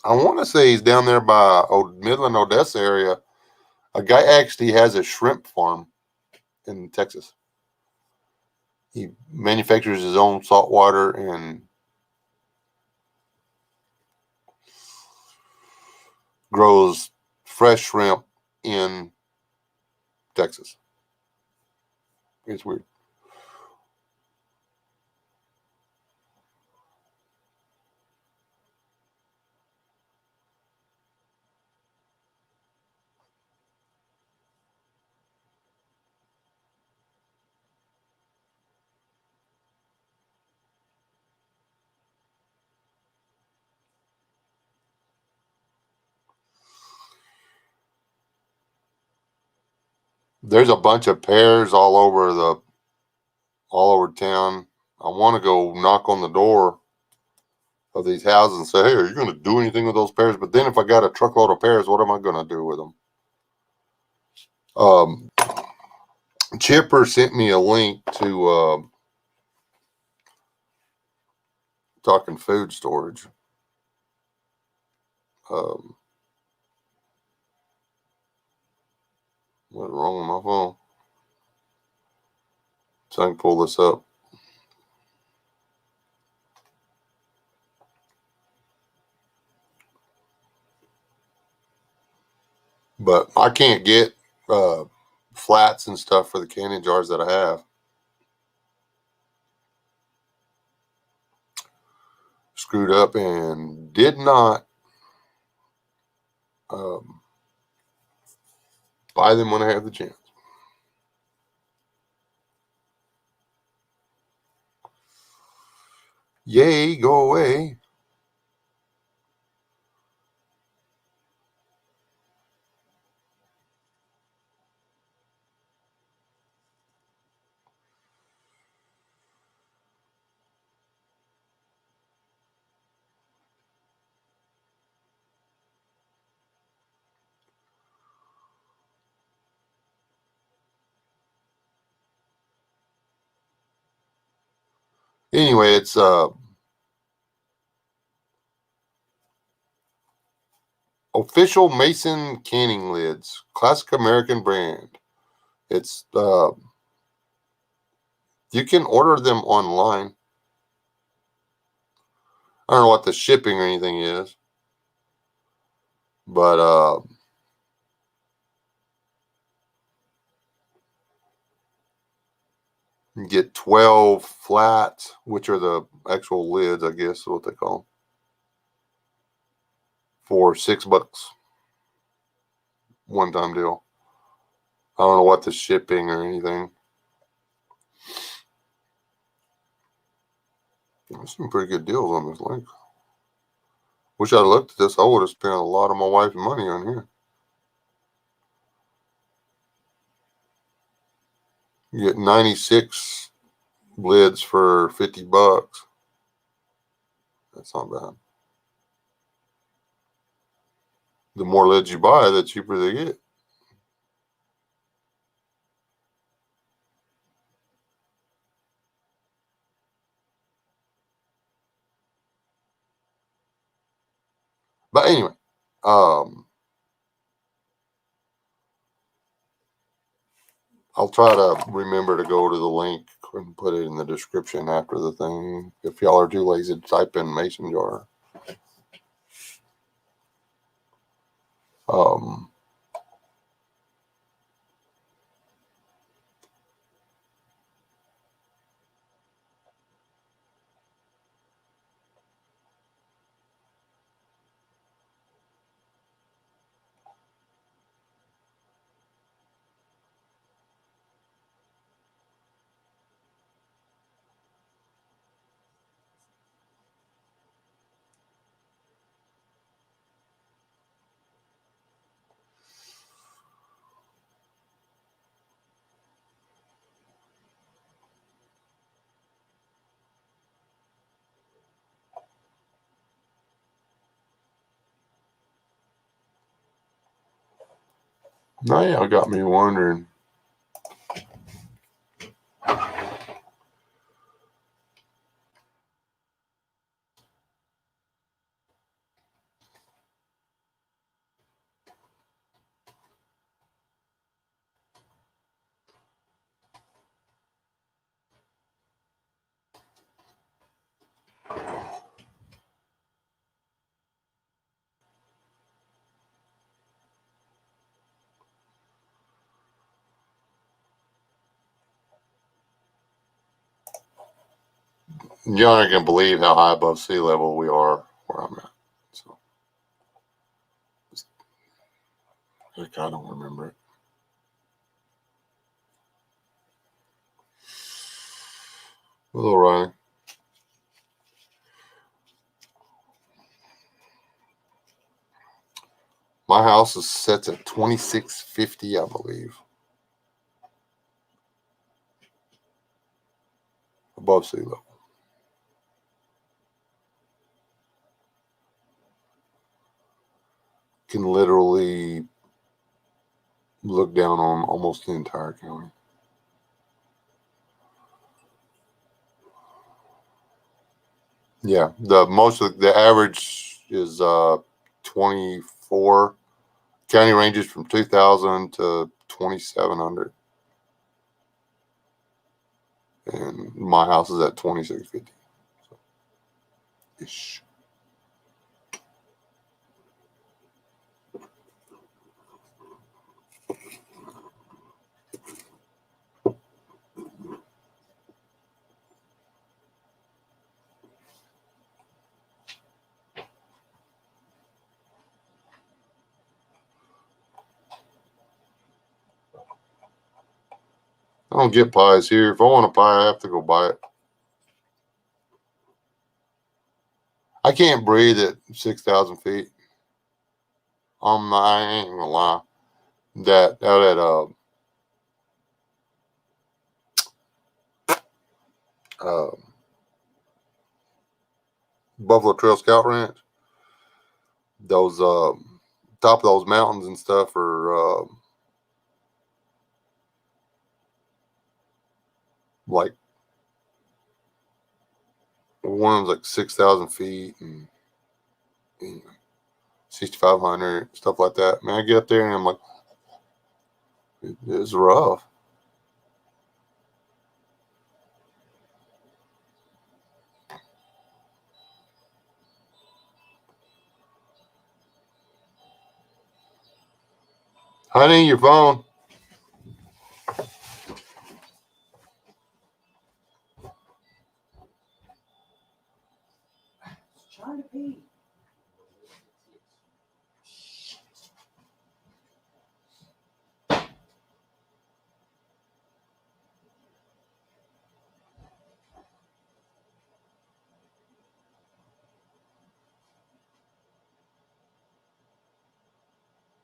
I want to say he's down there by Midland, Odessa area. A guy actually has a shrimp farm in Texas. He manufactures his own salt water and grows fresh shrimp in Texas. It's weird. There's a bunch of pears all over town. I want to go knock on the door of these houses and say, "Hey, are you going to do anything with those pears?" But then if I got a truckload of pears, what am I going to do with them? Chipper sent me a link to talking food storage. What's wrong with my phone? So I can pull this up. But I can't get flats and stuff for the canning jars that I have. Screwed up and did not buy them when I had the chance. Yay, go away. Anyway, it's official Mason canning lids, classic American brand. It's you can order them online. I don't know what the shipping or anything is, but you get 12 flats, which are the actual lids, I guess is what they call them, for $6. One-time deal. I don't know what the shipping or anything. There's some pretty good deals on this link. Wish I'd looked at this. I would have spent a lot of my wife's money on here. You get 96 lids for $50. That's not bad. The more lids you buy, the cheaper they get. But anyway, I'll try to remember to go to the link and put it in the description after the thing. If y'all are too lazy to type in mason jar. Now y'all got me wondering. you're not going to believe how high above sea level we are where I'm at. So I don't remember it. A little running. My house is set at 2650, I believe, above sea level. Can literally look down on almost the entire county. Yeah, the average is 24. County ranges from 2,000 to 2,700, and my house is at 2,650. So, ish. I don't get pies here. If I want a pie, I have to go buy it. I can't breathe at 6,000 feet. I ain't gonna lie. That out at Buffalo Trail Scout Ranch, those top of those mountains and stuff are like one of them's like 6,000 feet and 6,500, stuff like that. Man, I get up there and I'm like, it's rough. Honey, your phone. Trying to pee.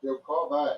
Yo, call back.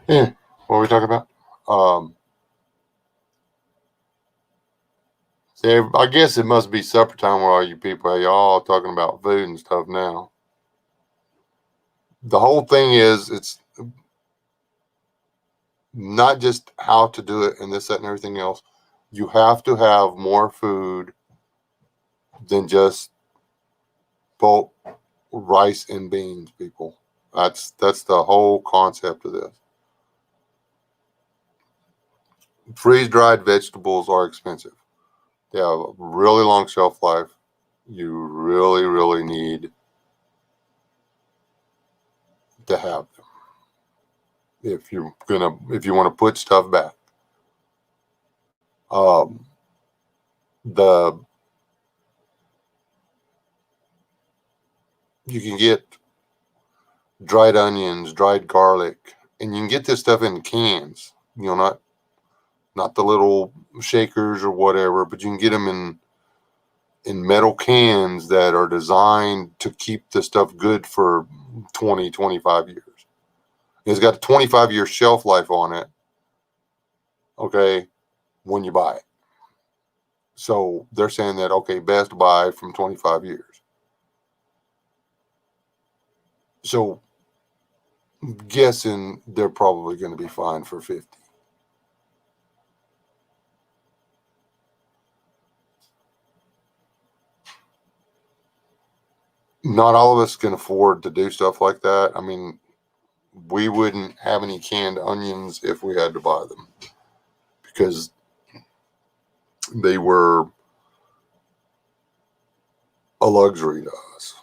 Yeah, what are we talking about? Yeah, I guess it must be supper time where all you people are y'all talking about food and stuff now. The whole thing is it's not just how to do it and this, that, and everything else. You have to have more food than just bulk rice and beans, people. That's the whole concept of this. Freeze-dried vegetables are expensive. They have a really long shelf life. You really, really need to have them if you want to put stuff back. The You can get dried onions, dried garlic, and you can get this stuff in cans. Not the little shakers or whatever, but you can get them in metal cans that are designed to keep the stuff good for 20, 25 years. It's got a 25-year shelf life on it, okay, when you buy it. So they're saying that, okay, best buy from 25 years. So I'm guessing they're probably going to be fine for 50. not all of us can afford to do stuff like that. I mean, we wouldn't have any canned onions if we had to buy them, because they were a luxury to us.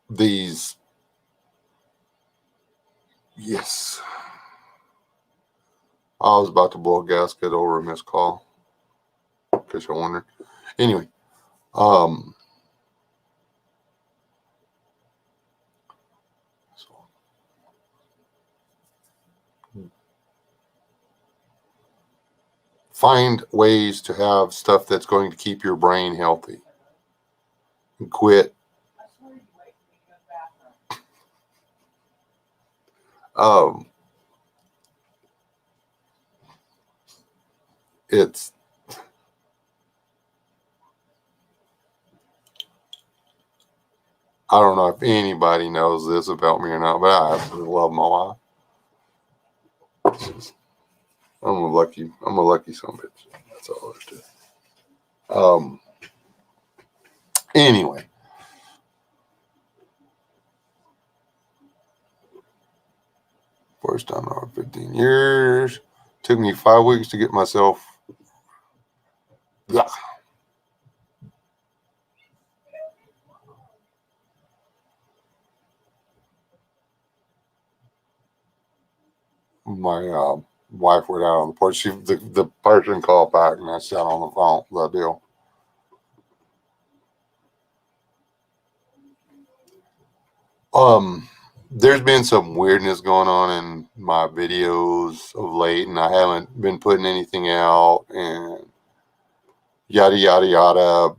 These, yes, I was about to blow a gasket over a missed call, in case you're wondering. Anyway, find ways to have stuff that's going to keep your brain healthy. And quit. It's I don't know if anybody knows this about me or not, but I absolutely love my wife. I'm a lucky son of a bitch. That's all there is. Anyway. First time in 15 years. Took me 5 weeks to get myself. Blah. My wife went out on the porch. The person called back and I sat on the phone. That deal. There's been some weirdness going on in my videos of late, and I haven't been putting anything out, and yada yada yada.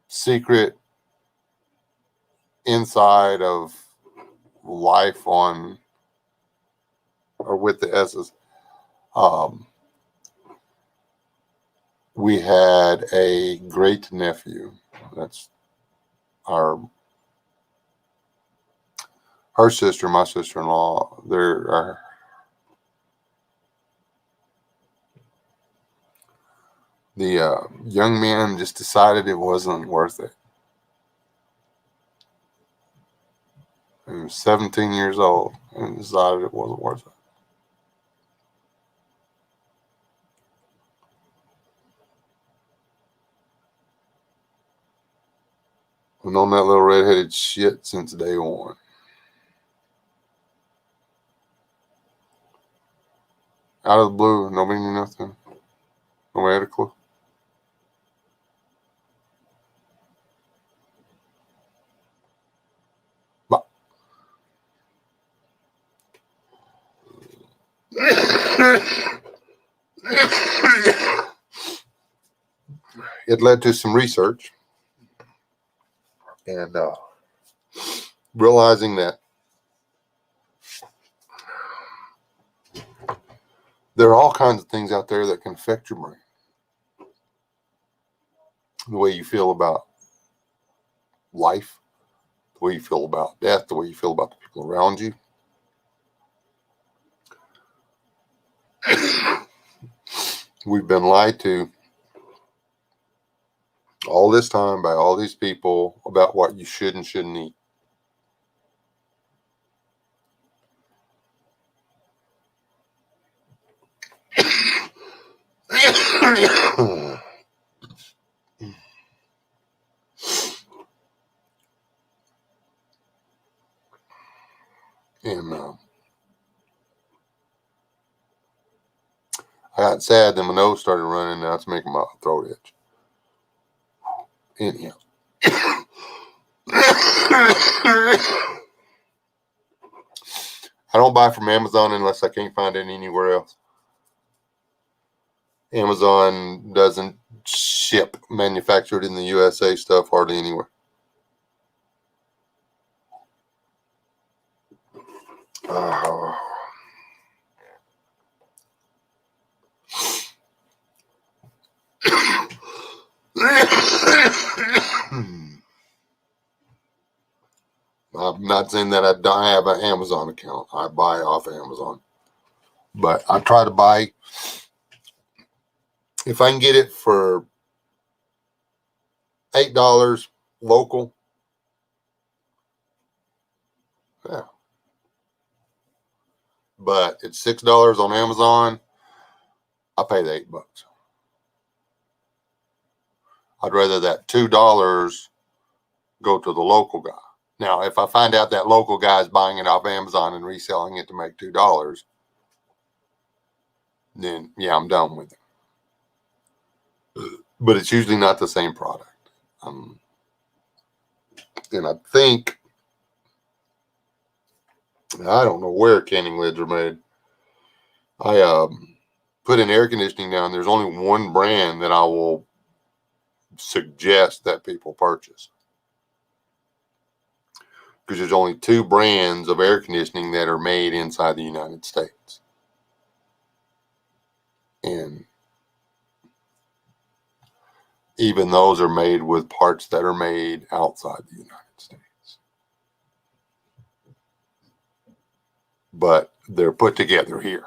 Secret inside of life on or with the S's. We had a great nephew. That's her sister, my sister-in-law. The young man just decided it wasn't worth it. He was 17 years old and decided it wasn't worth it. I've known that little redheaded shit since day one. Out of the blue, nobody knew nothing. Nobody had a clue. But it led to some research and realizing that there are all kinds of things out there that can affect your brain. The way you feel about life, the way you feel about death, the way you feel about the people around you. We've been lied to all this time by all these people about what you should and shouldn't eat. And I got sad, then my nose started running. Now it's making my throat itch. Anyhow. I don't buy from Amazon unless I can't find it anywhere else. Amazon doesn't ship manufactured in the USA stuff hardly anywhere. I'm not saying that I don't have an Amazon account. I buy off of Amazon. But I try to buy If I can get it for $8 local, yeah. But it's $6 on Amazon, I pay the $8. I'd rather that $2 go to the local guy. Now, if I find out that local guy is buying it off Amazon and reselling it to make $2, then yeah, I'm done with it. But it's usually not the same product. And I think, I don't know where canning lids are made. I put in air conditioning down. There's only one brand that I will suggest that people purchase, because there's only 2 brands of air conditioning that are made inside the United States. And even those are made with parts that are made outside the United States. But they're put together here.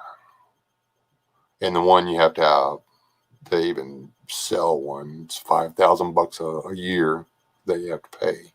And the one you have to have to even sell one, it's $5,000 a year that you have to pay.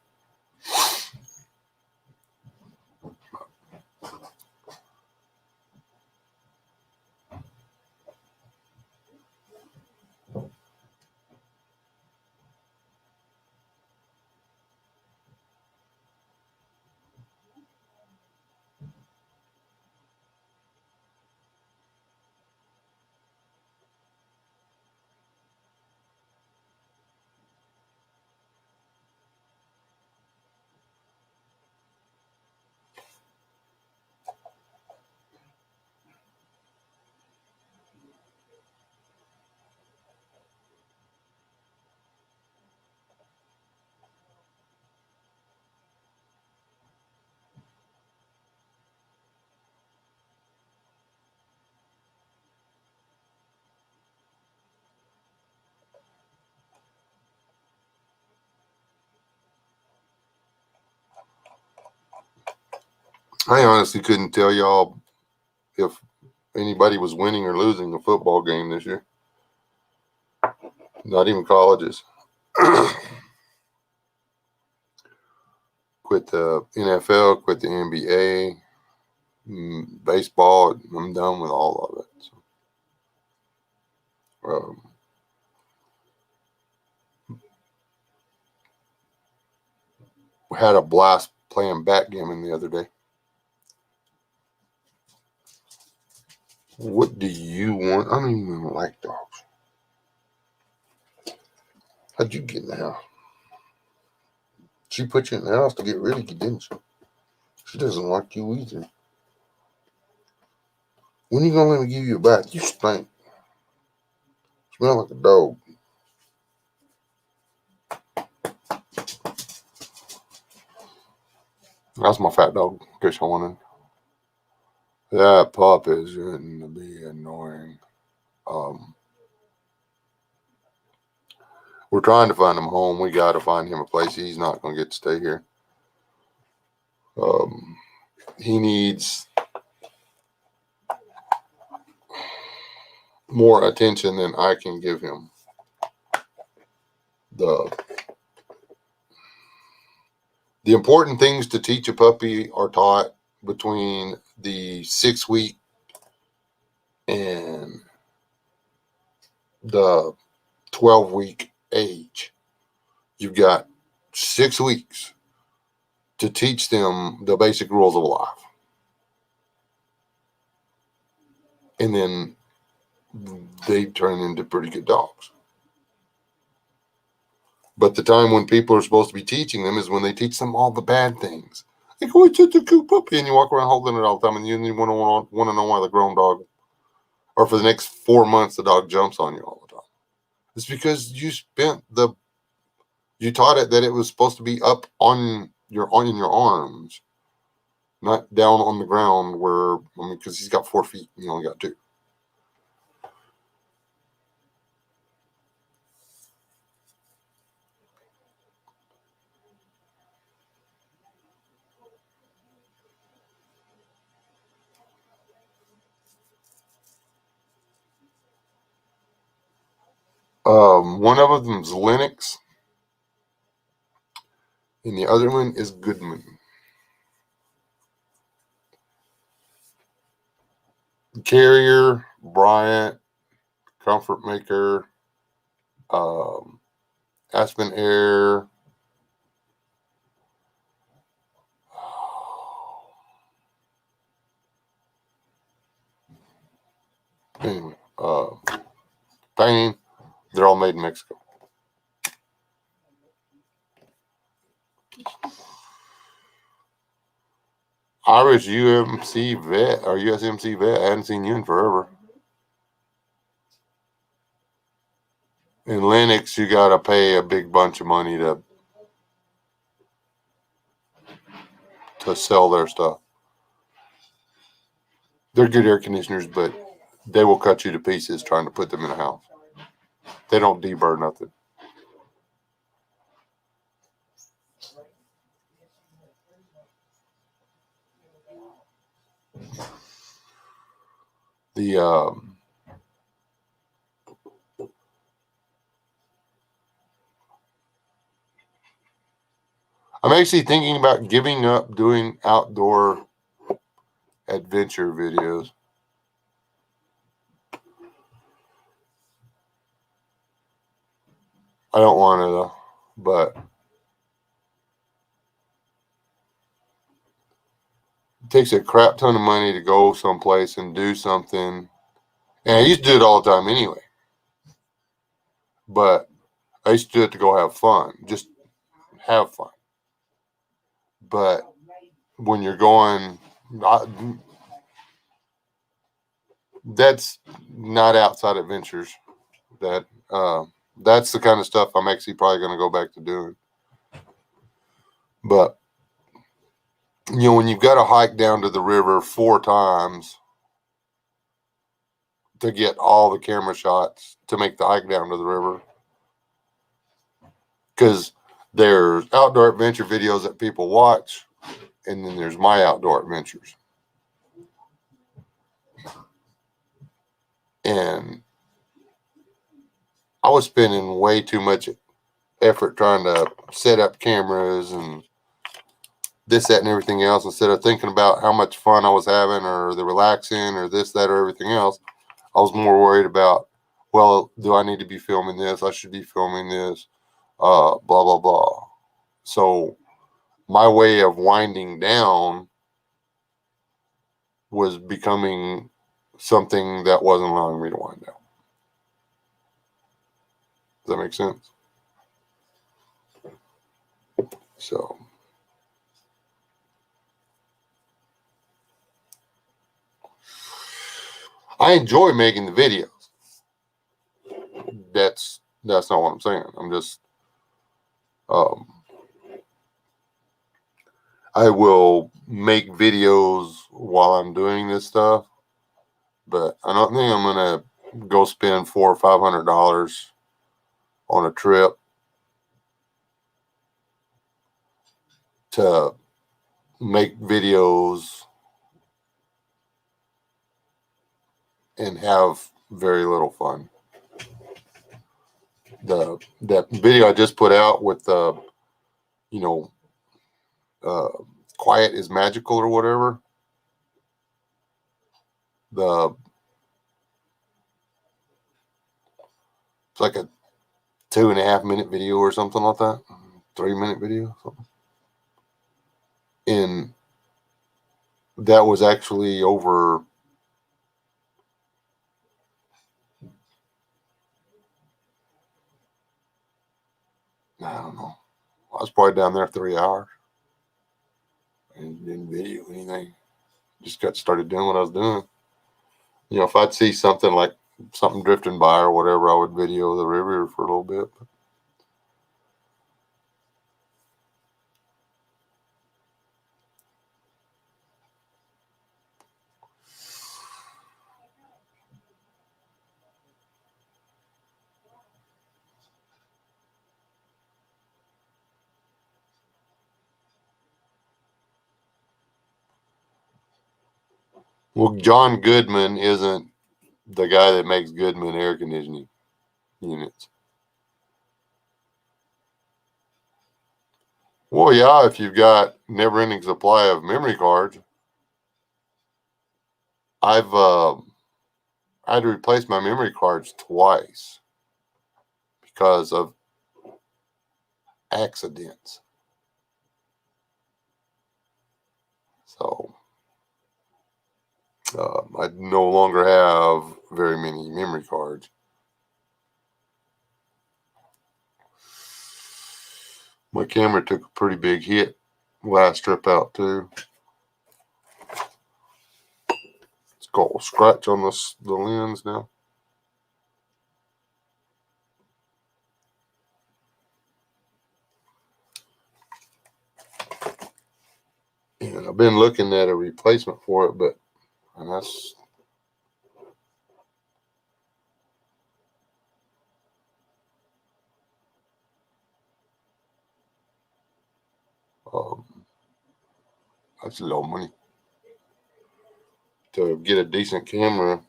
I honestly couldn't tell y'all if anybody was winning or losing a football game this year. Not even colleges. Quit the NFL, quit the NBA, baseball. I'm done with all of it. So, we had a blast playing backgammon the other day. What do you want? I don't even like dogs. How'd you get in the house? She put you in the house to get rid of you, didn't she? She doesn't like you either. When are you gonna let me give you a bath? You stink. Smell like a dog. That's my fat dog, in case I wanted. That pup is getting to be annoying. We're trying to find him a home. We got to find him a place. He's not going to get to stay here. He needs more attention than I can give him. The important things to teach a puppy are taught between the 6-week and the 12-week age. You've got 6 weeks to teach them the basic rules of life. And then they turn into pretty good dogs. But the time when people are supposed to be teaching them is when they teach them all the bad things. Like, oh, it's such a cute puppy, and you walk around holding it all the time, and you want to know why the grown dog, or for the next 4 months, the dog jumps on you all the time. It's because you taught it that it was supposed to be up in your arms, not down on the ground because he's got 4 feet and you only got 2. One of them's Linux, and the other one is Goodman. Carrier, Bryant, Comfort Maker, Aspen Air. Anyway, painting. They're all made in Mexico. Irish UMC vet or USMC vet. I hadn't seen you in forever. In Linux, you got to pay a big bunch of money to sell their stuff. They're good air conditioners, but they will cut you to pieces trying to put them in a house. They don't deburr nothing. I'm actually thinking about giving up doing outdoor adventure videos. I don't want to though, but it takes a crap ton of money to go someplace and do something. And I used to do it all the time anyway. But I used to do it to go have fun. Just have fun. But when you're going, that's not outside adventures. That's the kind of stuff I'm actually probably going to go back to doing. But when you've got to hike down to the river 4 times to get all the camera shots to make the hike down to the river, because there's outdoor adventure videos that people watch, and then there's my outdoor adventures. And I was spending way too much effort trying to set up cameras and this, that, and everything else, instead of thinking about how much fun I was having or the relaxing or this, that, or everything else. I was more worried about, well, do I need to be filming this? I should be filming this, blah, blah, blah. So my way of winding down was becoming something that wasn't allowing me to wind down. Does that make sense? So I enjoy making the videos. That's not what I'm saying. I'm just I will make videos while I'm doing this stuff, but I don't think I'm gonna go spend $400 or $500 on a trip to make videos and have very little fun. That video I just put out with the, quiet is magical or whatever. It's like a 2.5 minute video or something like that. 3-minute video. Something. And that was actually over I don't know. I was probably down there 3 hours. I didn't video anything. Just got started doing what I was doing. If I'd see something like something drifting by or whatever, I would video the river for a little bit. Well, John Goodman isn't the guy that makes Goodman air conditioning units. Well, yeah, if you've got never-ending supply of memory cards. I've had to replace my memory cards twice because of accidents. So I no longer have very many memory cards. My camera took a pretty big hit last trip out too. It's got a scratch on the lens now. And I've been looking at a replacement for it, but that's that's a lot of money to get a decent camera.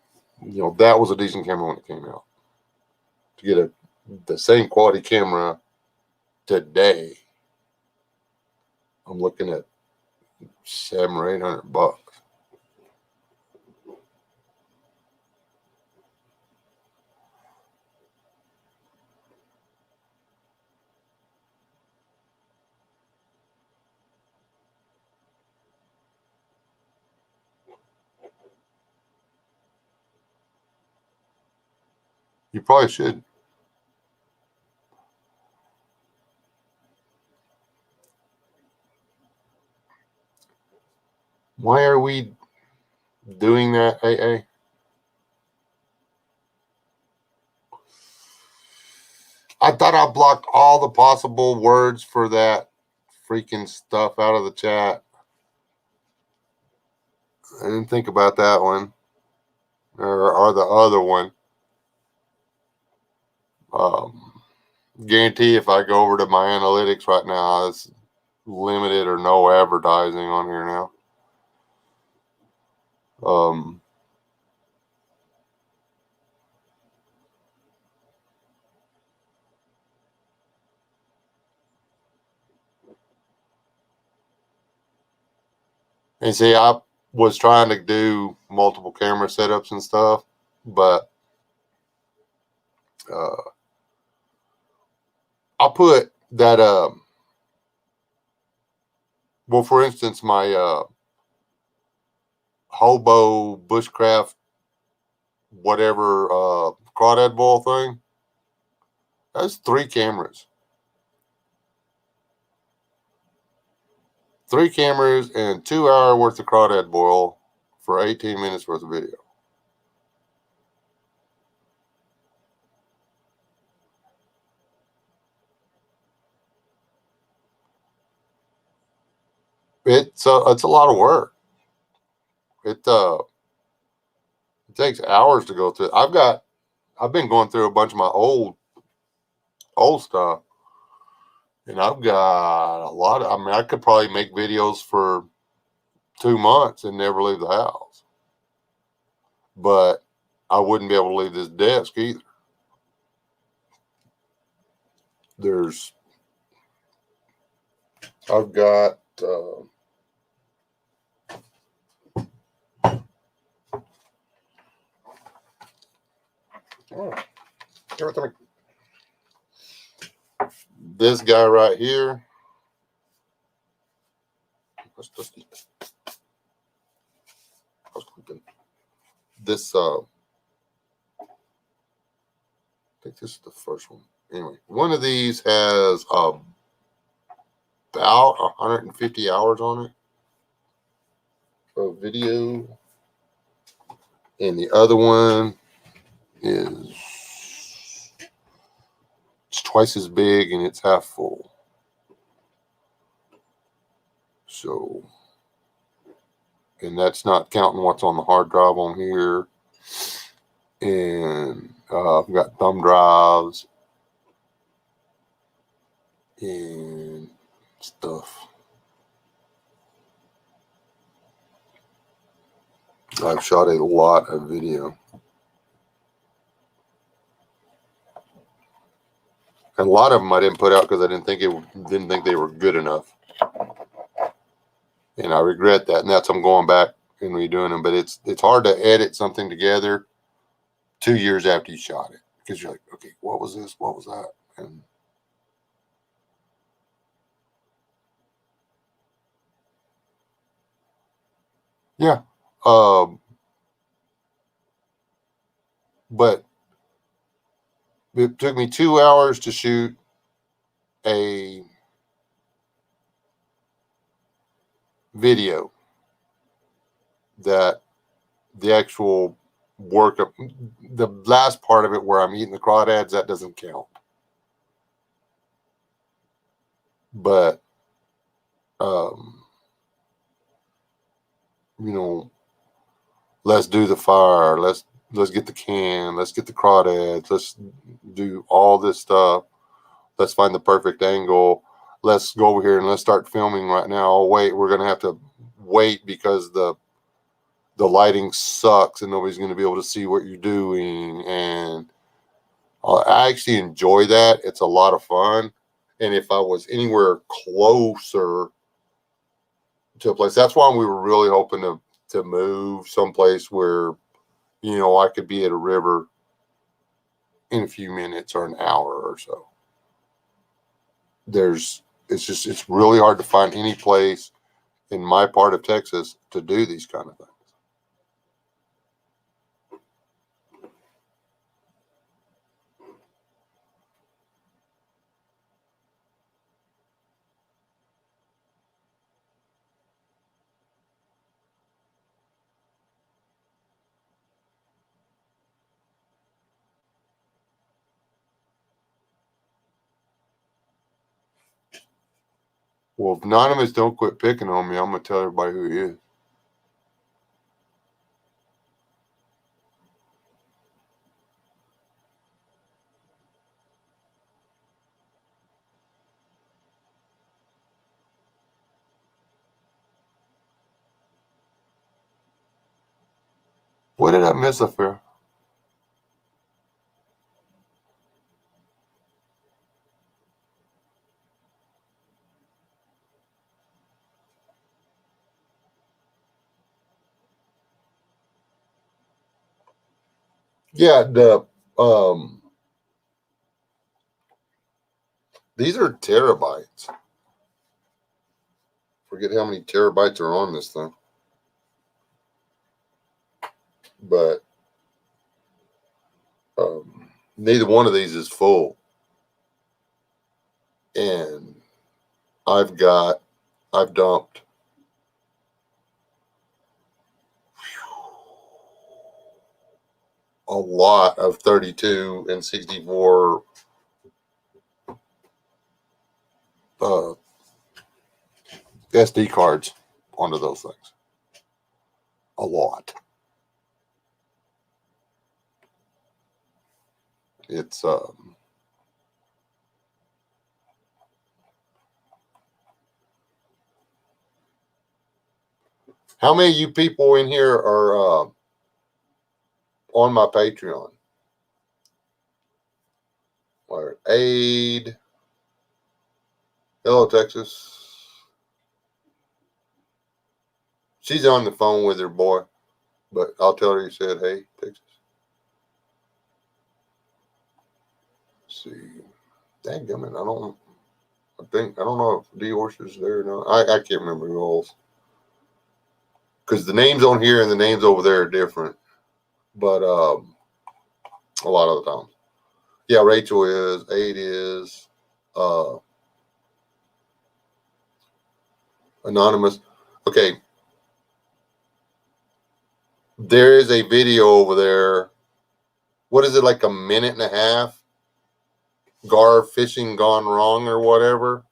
You know, that was a decent camera when it came out. To get the same quality camera today, I'm looking at $700 or $800. You probably should. Why are we doing that, AA? I thought I blocked all the possible words for that freaking stuff out of the chat. I didn't think about that one. Or the other one. Guarantee if I go over to my analytics right now, it's limited or no advertising on here now. And see, I was trying to do multiple camera setups and stuff, but I'll put that, well, for instance, my hobo bushcraft, whatever, crawdad boil thing, that's 3 cameras. 3 cameras and 2 hour worth of crawdad boil for 18 minutes worth of video. It's a lot of work. It takes hours to go through. I've been going through a bunch of my old stuff, and I've got a lot of, I mean, I could probably make videos for 2 months and never leave the house, but I wouldn't be able to leave this desk either. I've got give it to me. This guy right here. This I think this is the first one. Anyway, one of these has about 150 hours on it of video, and the other one is it's twice as big and it's half full. So, and that's not counting what's on the hard drive on here. And I've got thumb drives and stuff. I've shot a lot of video. And a lot of them I didn't put out because I didn't think they were good enough. And I regret that. And that's I'm going back and redoing them. But it's hard to edit something together 2 years after you shot it, because you're like, okay, what was this? What was that? And yeah. But it took me 2 hours to shoot a video that the actual work of the last part of it where I'm eating the crawdads, that doesn't count. But you know, let's do the fire, let's get the can, let's get the crawdads, let's do all this stuff, let's find the perfect angle, let's go over here and let's start filming right now. Oh wait, we're gonna have to wait because the lighting sucks and nobody's going to be able to see what you're doing. And I actually enjoy that. It's a lot of fun. And if I was anywhere closer to a place, that's why we were really hoping to move someplace where, you know, I could be at a river in a few minutes or an hour or so. It's really hard to find any place in my part of Texas to do these kind of things. Well, if Anonymous don't quit picking on me, I'm going to tell everybody who he is. What did I miss up there? Yeah, these are terabytes. Forget how many terabytes are on this thing. But neither one of these is full. And I've dumped a lot of 32 and 64 SD cards onto those things. A lot. It's how many of you people in here are on my Patreon? Or Aid. Hello, Texas. She's on the phone with her boy, but I'll tell her you said, hey, Texas. Let's see. Dang, I don't know if D-Horse is there or not. I can't remember who else. Because the names on here and the names over there are different. But a lot of the times. Yeah, Rachel is. Aid is. Anonymous. Okay. There is a video over there. What is it, like a minute and a half? Gar fishing gone wrong or whatever.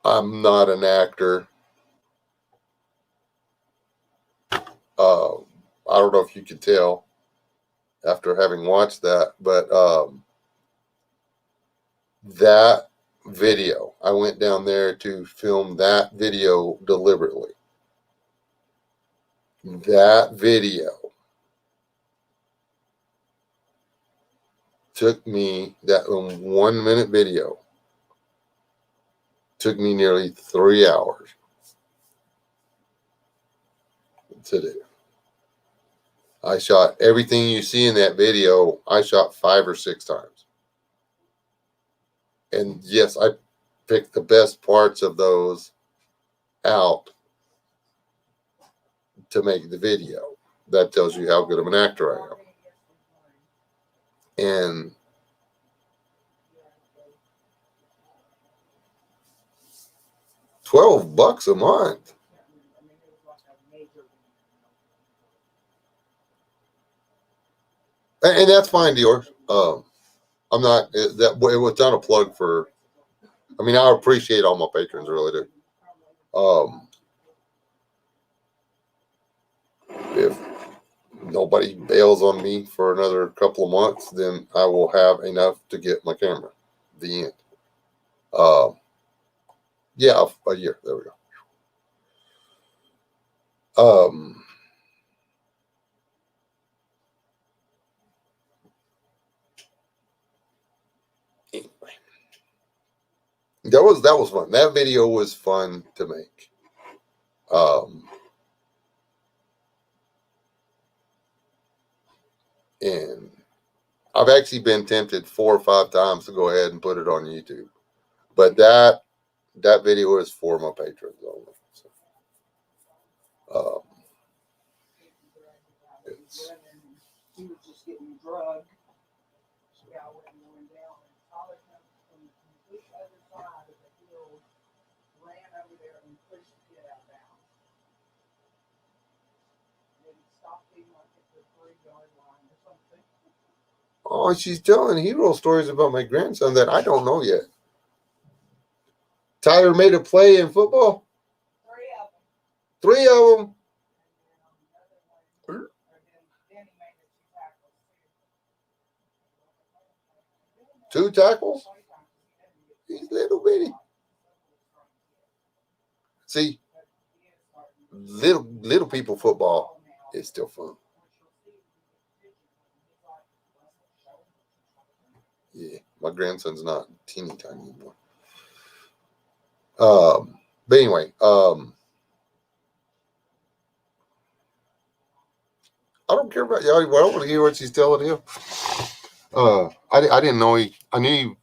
I'm not an actor. I don't know if you could tell after having watched that, but that video, I went down there to film that video deliberately. That video took me, that 1 minute video, took me nearly 3 hours to do. I shot everything you see in that video, I shot 5 or 6 times. And yes, I picked the best parts of those out to make the video. That tells you how good of an actor I am. And $12 a month. And that's fine, Dior. I'm not that. It was not a plug for. I mean, I appreciate all my patrons, I really do. If nobody bails on me for another couple of months, then I will have enough to get my camera. The end. Yeah, a year. There we go. Anyway, that was fun. That video was fun to make. And I've actually been tempted 4 or 5 times to go ahead and put it on YouTube, but that video is for my patrons only. So, he was just getting drugged. Yeah, when he went down, and Tyler comes from the complete other side of the hill, ran over there and pushed the kid out of bounds. And he stopped him like at the 3-yard line or something. Oh, she's telling hero stories about my grandson that I don't know yet. Tyler made a play in football? 3 of them. 3 of them? Two tackles? He's little bitty. See, little people football is still fun. Yeah, my grandson's not teeny tiny anymore. But anyway, I don't care about y'all. I want to hear what she's telling him. I didn't know I knew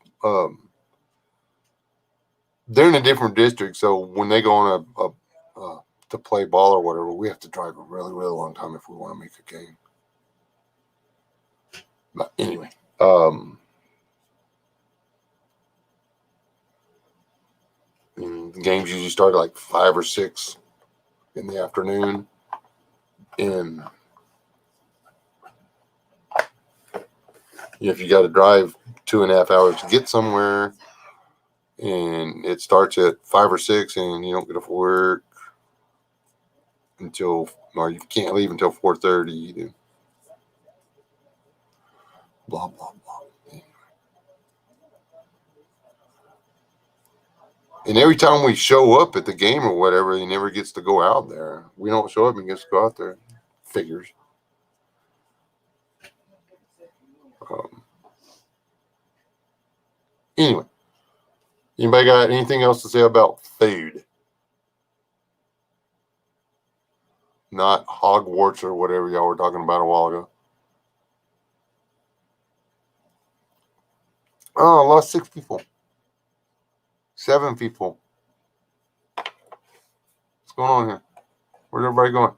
they're in a different district, so when they go on a to play ball or whatever, we have to drive a really, really long time if we want to make a game. But anyway, the games usually start at like 5 or 6 in the afternoon, and if you got to drive 2.5 hours to get somewhere, and it starts at 5 or 6, and you don't get off work until, or you can't leave until 4:30. Blah blah blah. And every time we show up at the game or whatever, he never gets to go out there. We don't show up and gets to go out there. Figures. Anyway, anybody got anything else to say about food? Not Hogwarts or whatever y'all were talking about a while ago. Oh, I lost 6 people. 7 people. What's going on here? Where's everybody going?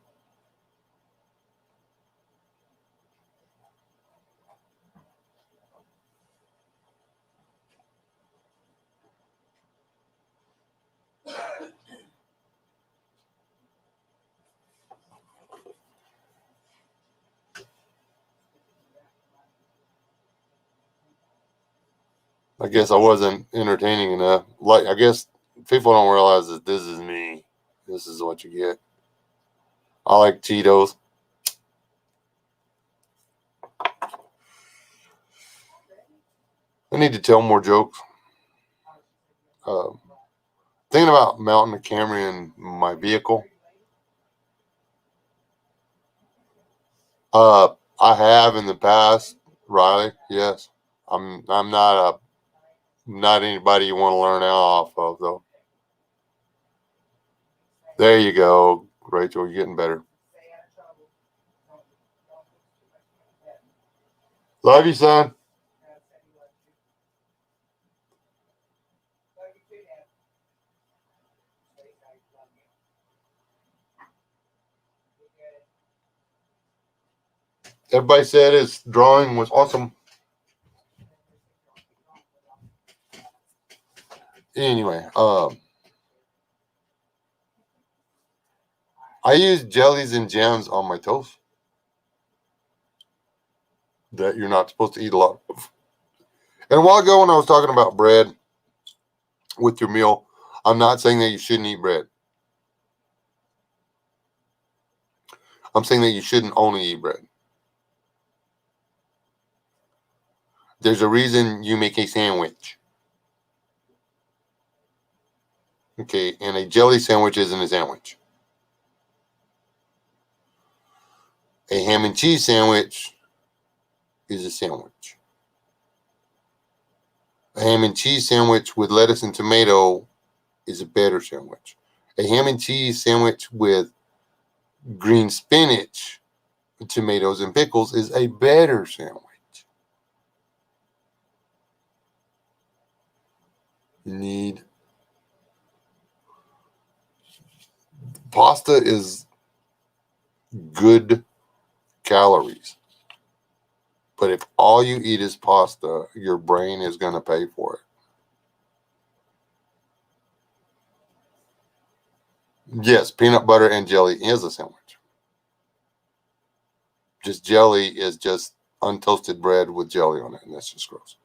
I guess I wasn't entertaining enough. Like, I guess people don't realize that this is me. This is what you get. I like Cheetos. I need to tell more jokes. Thinking about mounting a camera in my vehicle. I have in the past, Riley. Yes. I'm not anybody you want to learn off of, though. There you go, Rachel. You're getting better. Love you, son. Everybody said his drawing was awesome. Anyway, I use jellies and jams on my toast that you're not supposed to eat a lot of. And a while ago when I was talking about bread with your meal, I'm not saying that you shouldn't eat bread. I'm saying that you shouldn't only eat bread. There's a reason you make a sandwich. Okay, and a jelly sandwich isn't a sandwich. A ham and cheese sandwich is a sandwich. A ham and cheese sandwich with lettuce and tomato is a better sandwich. A ham and cheese sandwich with green spinach, tomatoes, and pickles is a better sandwich. You need pasta is good calories. But if all you eat is pasta, your brain is going to pay for it. Yes, peanut butter and jelly is a sandwich. Just jelly is just untoasted bread with jelly on it, and that's just gross.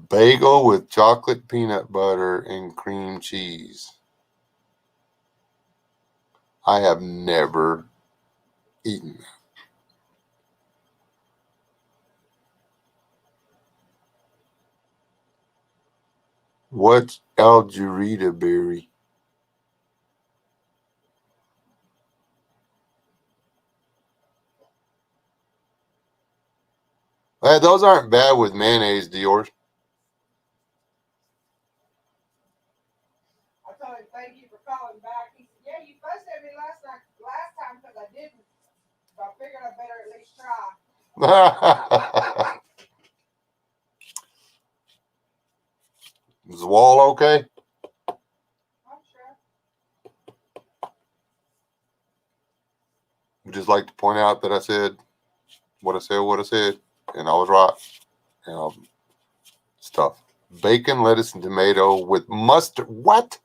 Bagel with chocolate peanut butter and cream cheese. I have never eaten that. What's algerita berry? Those aren't bad with mayonnaise, Dior. I told him thank you for calling back. He said, "Yeah, you fussed at me last time because I didn't. So I figured I better at least try." Is the wall okay? I'm sure. I'd just like to point out that I said what I said, and I was right. Stuff. Bacon, lettuce, and tomato with mustard. What?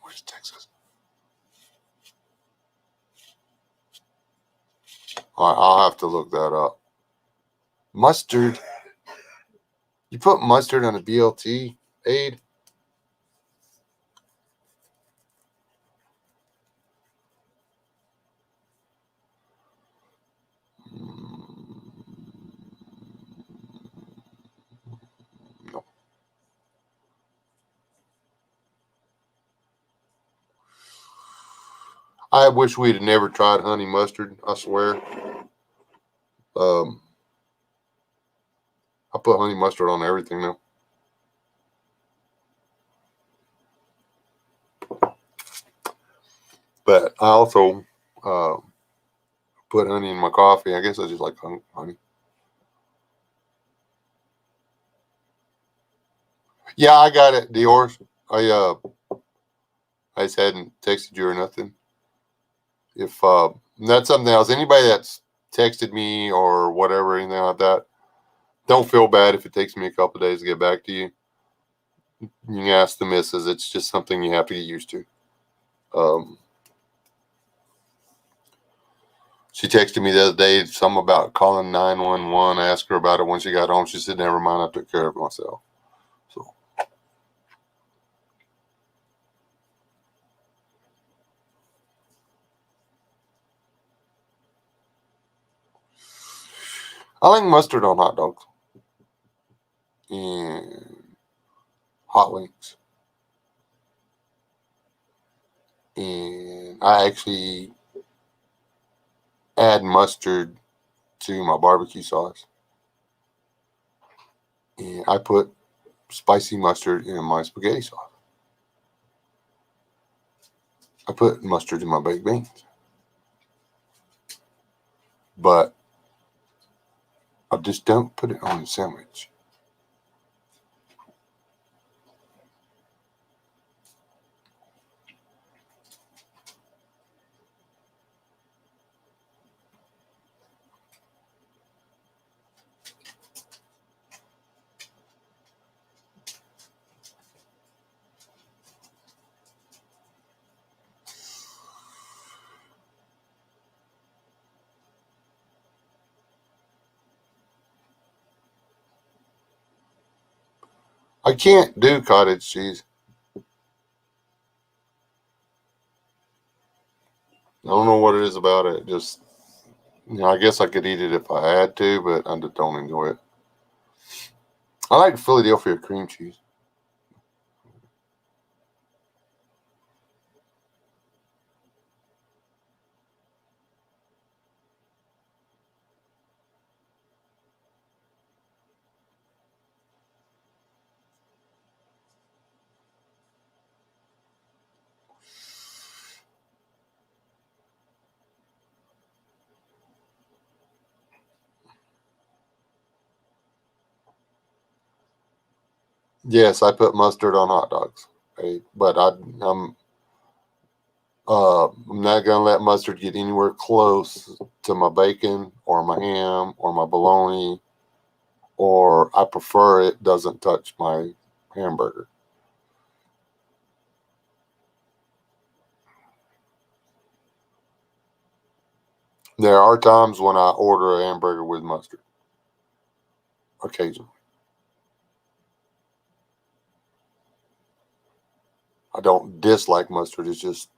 Where's Texas? I'll have to look that up. Mustard. You put mustard on a BLT aid? No. I wish we'd have never tried honey mustard. I swear. I put honey mustard on everything now. But I also put honey in my coffee. I guess I just like honey. Yeah, I got it, Dior. I just hadn't texted you or nothing. If that's something else, anybody that's texted me or whatever, anything like that, don't feel bad if it takes me a couple of days to get back to you. You can ask the missus. It's just something you have to get used to. She texted me the other day something about calling 911. I asked her about it when she got home. She said, "Never mind, I took care of it myself." So I like mustard on hot dogs. and hot links. And I actually add mustard to my barbecue sauce. And I put spicy mustard in my spaghetti sauce. I put mustard in my baked beans. But I just don't put it on the sandwich. I can't do cottage cheese. I don't know what it is about it. Just, I guess I could eat it if I had to, but I just don't enjoy it. I like Philadelphia cream cheese. Yes, I put mustard on hot dogs, but I'm not gonna let mustard get anywhere close to my bacon or my ham or my bologna, or I prefer it doesn't touch my hamburger. There are times when I order a hamburger with mustard, occasionally. I don't dislike mustard. It's just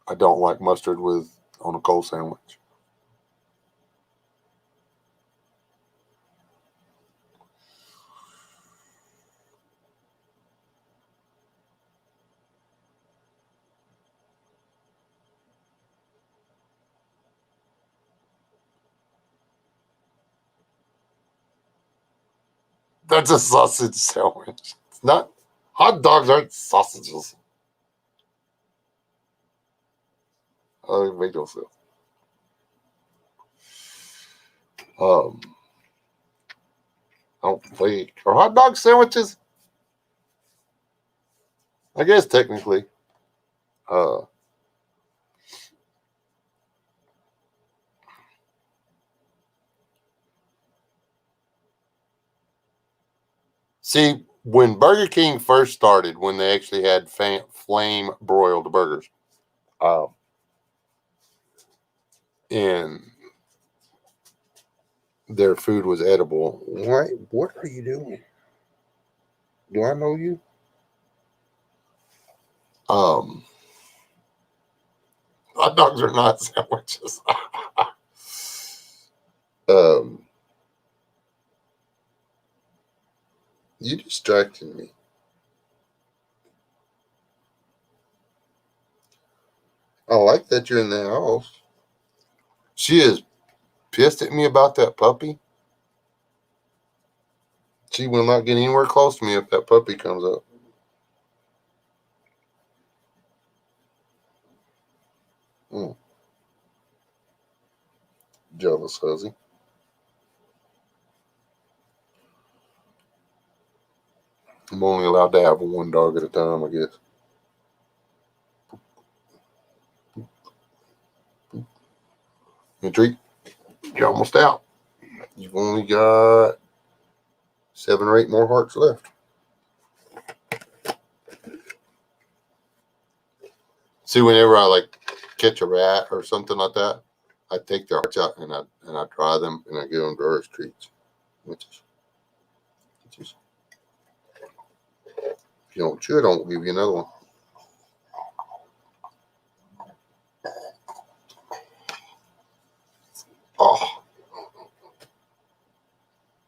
I don't like mustard with on a cold sandwich. That's a sausage sandwich. It's not. Hot dogs aren't sausages. I make no sense. Um, I don't think are hot dog sandwiches. I guess technically. Uh, See, when Burger King first started, when they actually had flame broiled burgers, uh, and their food was edible. What are you doing? Do I know you? Um, Hot dogs are not sandwiches. um, you distracted me. I like that you're in the house. She is pissed at me about that puppy. She will not get anywhere close to me if that puppy comes up. Mm, jealous hussy. I'm only allowed to have one dog at a time, I guess. You treat. You're almost out. You've only got 7 or 8 more hearts left. See, whenever I like catch a rat or something like that, I take their hearts out and I dry them and I give them to her as treats. Which is, if you don't chew it, I won't give you another one. Oh,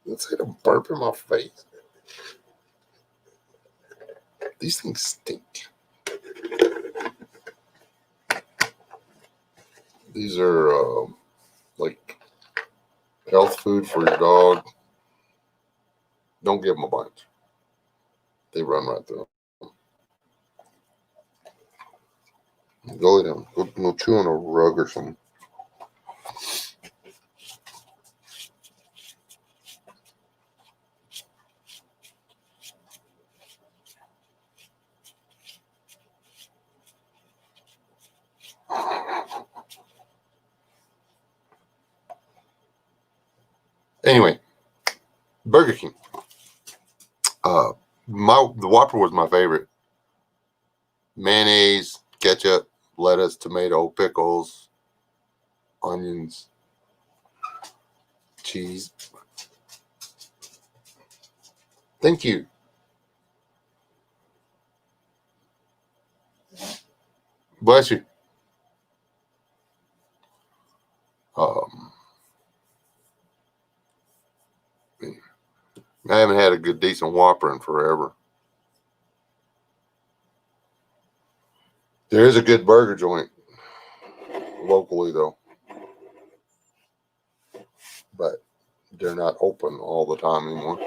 let's hit a burp in my face. These things stink. These are like health food for your dog. Don't give them a bunch. They run right through them. Go lay down. Go chew on a rug or something. Anyway, Burger King. The Whopper was my favorite. Mayonnaise, ketchup, lettuce, tomato, pickles, onions, cheese. Thank you. Bless you. I haven't had a good, decent Whopper in forever. There is a good burger joint locally, though. But they're not open all the time anymore.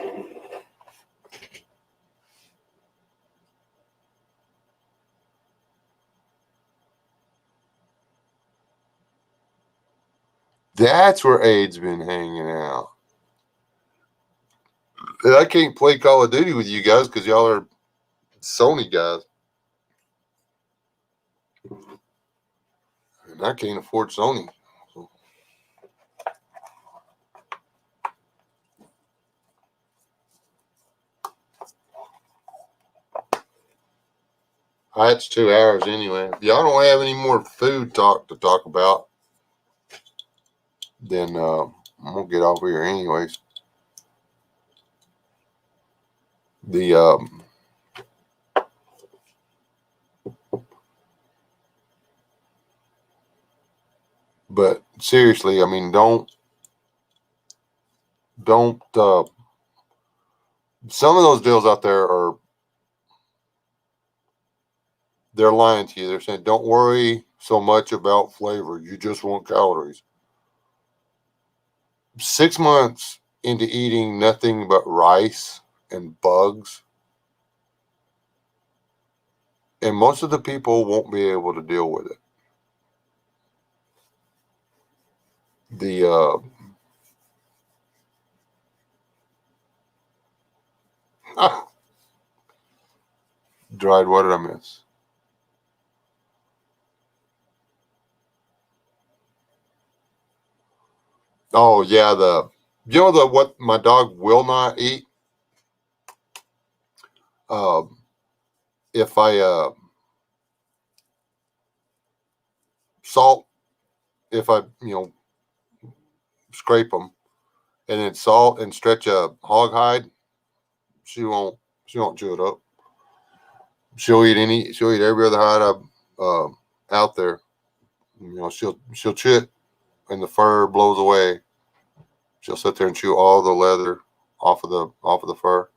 That's where Aid's been hanging out. And I can't play Call of Duty with you guys because y'all are Sony guys. And I can't afford Sony. So. That's 2 hours anyway. If y'all don't have any more food talk to talk about, then I'm going to get off here anyways. But seriously, I mean, don't some of those deals out there are, they're lying to you. They're saying, don't worry so much about flavor. You just want calories. 6 months into eating nothing but rice and bugs, and most of the people won't be able to deal with it. Dried, what did I miss? Oh yeah, what my dog will not eat. If I salt, if I scrape them and then salt and stretch a hog hide, she won't chew it up. She'll eat every other hide out there. She'll chew it and the fur blows away. She'll sit there and chew all the leather off of the fur.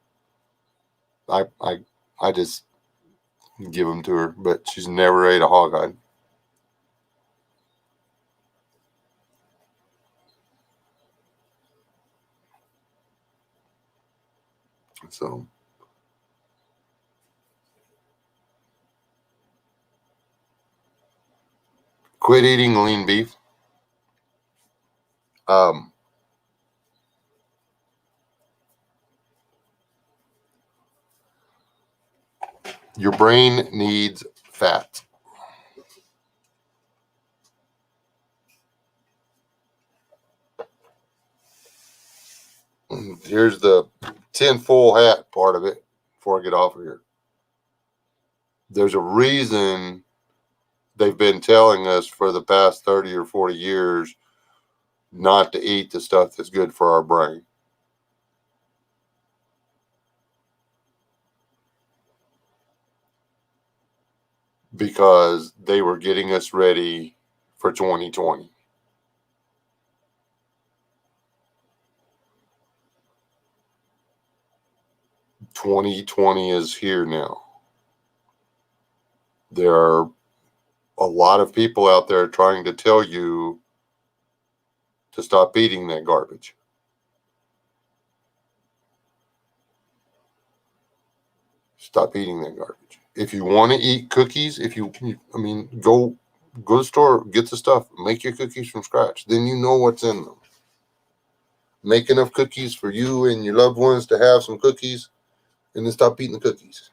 I just give them to her, but she's never ate a hog hide. So quit eating lean beef. Your brain needs fat. Here's the tinfoil hat part of it before I get off of here. There's a reason they've been telling us for the past 30 or 40 years not to eat the stuff that's good for our brain. Because they were getting us ready for 2020. '20 is here now. There are a lot of people out there trying to tell you to stop eating that garbage. Stop eating that garbage. If you want to eat cookies, go to the store, get the stuff, make your cookies from scratch. Then you know what's in them. Make enough cookies for you and your loved ones to have some cookies, and then stop eating the cookies.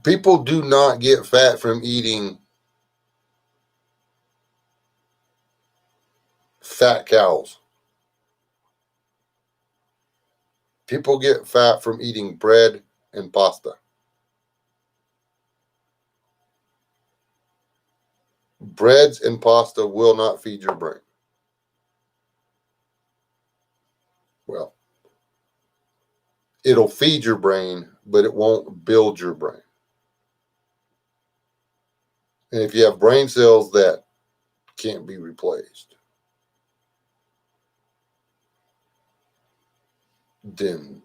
People do not get fat from eating fat cows. People get fat from eating bread and pasta. Breads and pasta will not feed your brain. Well, it'll feed your brain, but it won't build your brain. And if you have brain cells that can't be replaced, then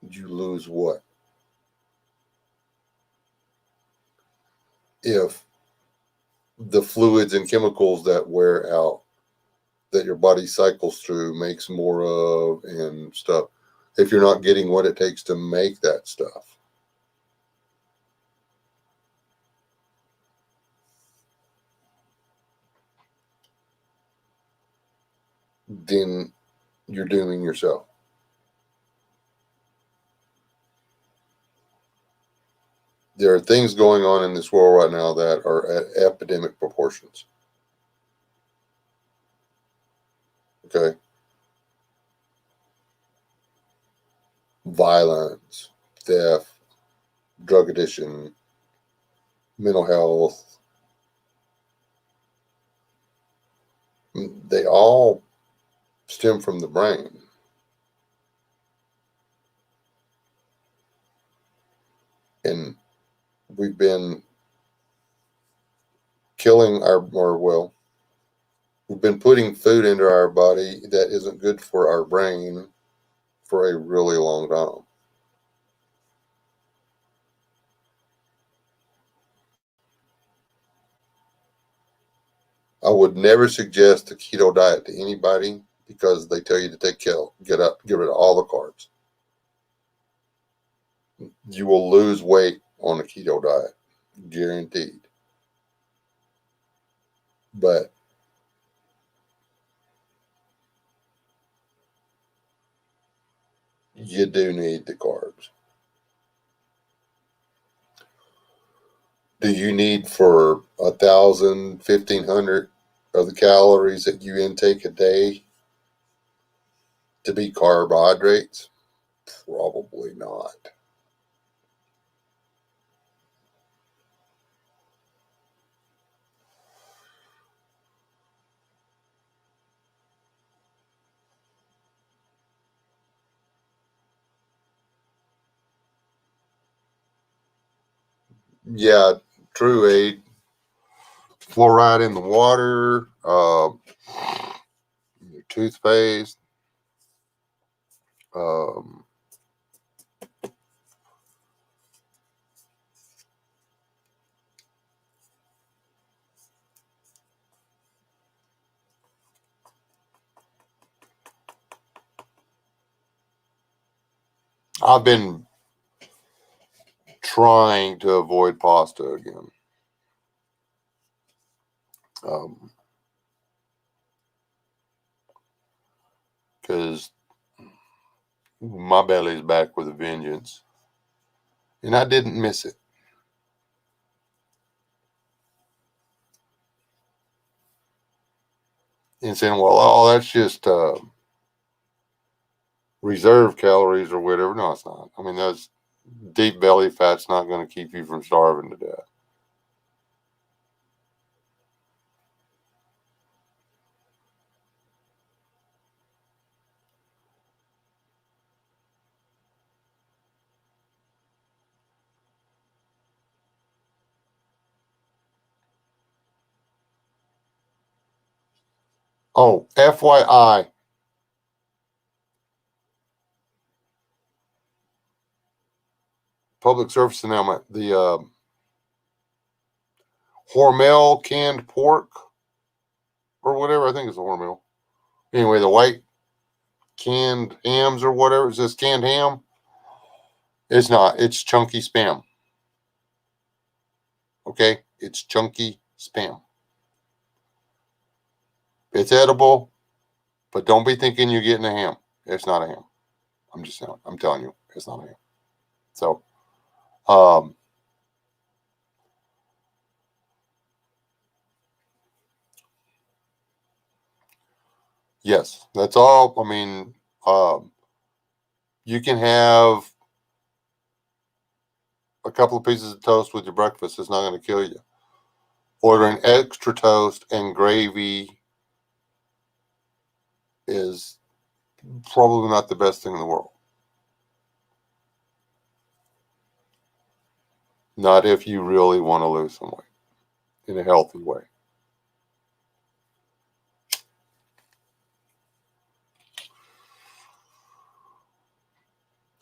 you lose what? If the fluids and chemicals that wear out, that your body cycles through, makes more of and stuff, if you're not getting what it takes to make that stuff, then you're dooming yourself. There are things going on in this world right now that are at epidemic proportions. Okay? Violence, theft, drug addiction, mental health. They all stem from the brain. And we've been killing we've been putting food into our body that isn't good for our brain for a really long time. I would never suggest a keto diet to anybody because they tell you to get rid of all the carbs. You will lose weight on a keto diet, guaranteed. But you do need the carbs. Do you need for 1,000, 1,500 of the calories that you intake a day to be carbohydrates? Probably not. Yeah, true, Aid. Fluoride in the water, your toothpaste. Um, I've been trying to avoid pasta again. Because my belly's back with a vengeance. And I didn't miss it. And saying, well, oh, that's just reserve calories or whatever. No, it's not. I mean, that's deep belly fat's not going to keep you from starving to death. Oh, FYI. Public service announcement. The Hormel canned pork or whatever. I think it's a Hormel. Anyway, the white canned hams or whatever. Is this canned ham? It's not. It's chunky spam. Okay? It's chunky spam. It's edible, but don't be thinking you're getting a ham. It's not a ham. I'm telling you, it's not a ham. So, yes, that's all. I mean, you can have a couple of pieces of toast with your breakfast. It's not going to kill you. Ordering extra toast and gravy is probably not the best thing in the world. Not if you really want to lose some weight in a healthy way.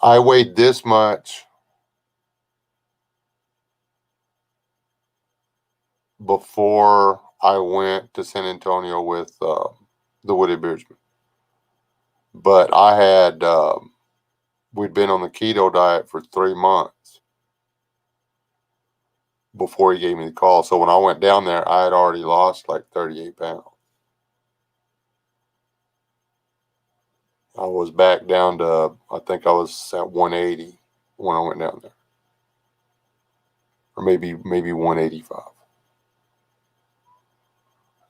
I weighed this much before I went to San Antonio with the Wooded Beardsman. But I had, we'd been on the keto diet for 3 months before he gave me the call. So when I went down there, I had already lost like 38 pounds. I was back down to, I think I was at 180 when I went down there. Or maybe 185.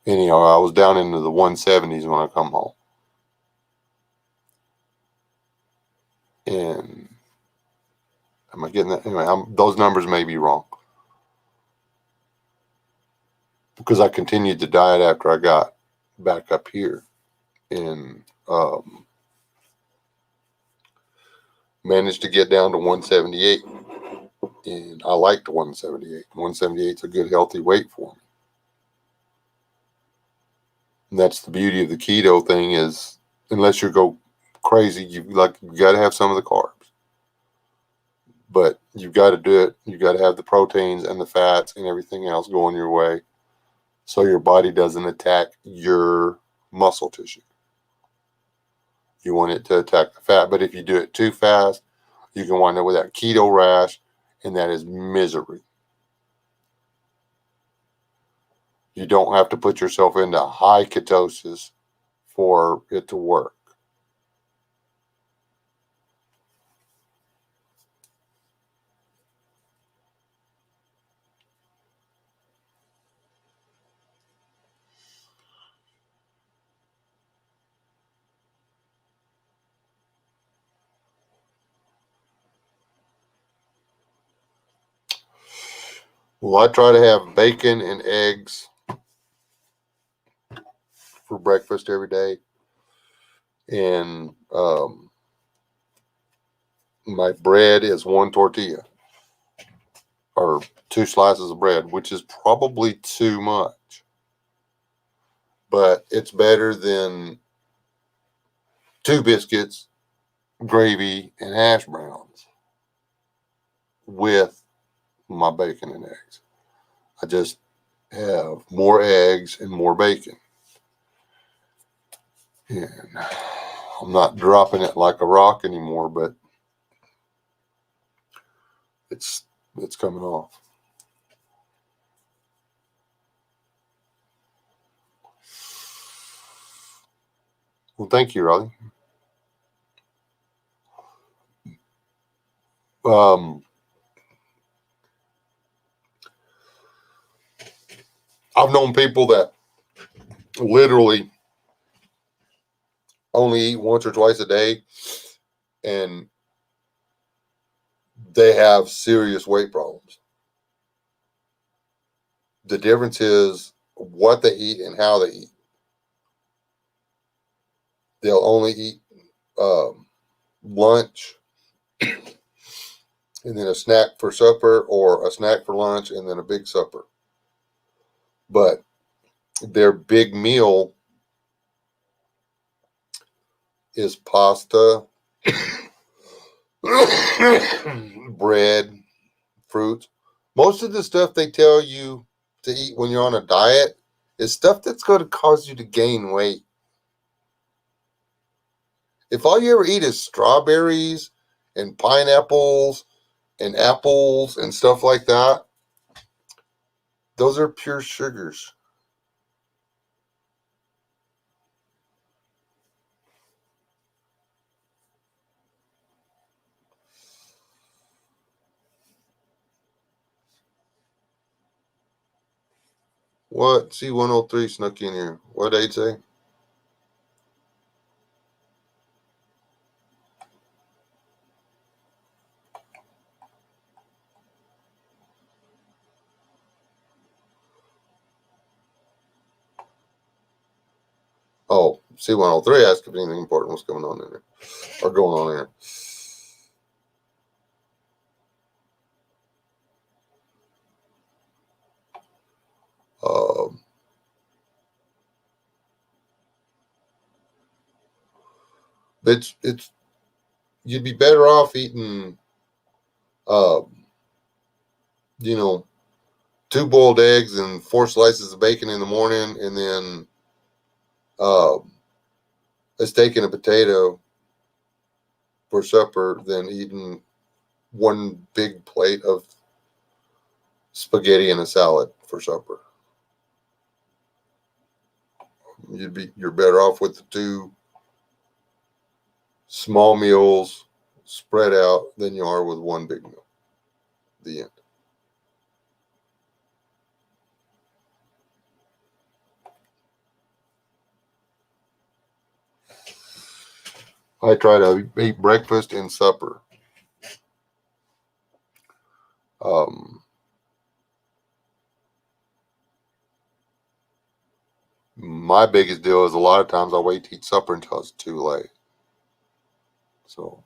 Anyhow, I was down into the 170s when I come home. And am I getting that? Anyway, those numbers may be wrong. Because I continued the diet after I got back up here. And managed to get down to 178. And I liked 178. 178 is a good, healthy weight for me. And that's the beauty of the keto thing is, unless you go crazy, you got to have some of the carbs. But you've got to do it. You've got to have the proteins and the fats and everything else going your way so your body doesn't attack your muscle tissue. You want it to attack the fat. But if you do it too fast, you can wind up with that keto rash, and that is misery. You don't have to put yourself into high ketosis for it to work. Well, I try to have bacon and eggs for breakfast every day. And my bread is 1 tortilla or 2 slices of bread, which is probably too much. But it's better than 2 biscuits, gravy, and hash browns with my bacon and eggs. I just have more eggs and more bacon. And I'm not dropping it like a rock anymore, but it's coming off. Well, thank you, Raleigh. I've known people that literally only eat once or twice a day, and they have serious weight problems. The difference is what they eat and how they eat. They'll only eat lunch and then a snack for supper, or a snack for lunch and then a big supper. But their big meal is pasta, bread, fruits. Most of the stuff they tell you to eat when you're on a diet is stuff that's going to cause you to gain weight. If all you ever eat is strawberries and pineapples and apples and stuff like that, those are pure sugars. What? C103 snuck in here. What did they say? Oh, C103 asked if anything important was going on in there. Or going on here. It's you'd be better off eating uh, you know, 2 boiled eggs and 4 slices of bacon in the morning, and then a steak and a potato for supper than eating 1 big plate of spaghetti and a salad for supper. You're better off with the 2 small meals spread out than you are with 1 big meal. The end. I try to eat breakfast and supper. My biggest deal is a lot of times I wait to eat supper until it's too late. So,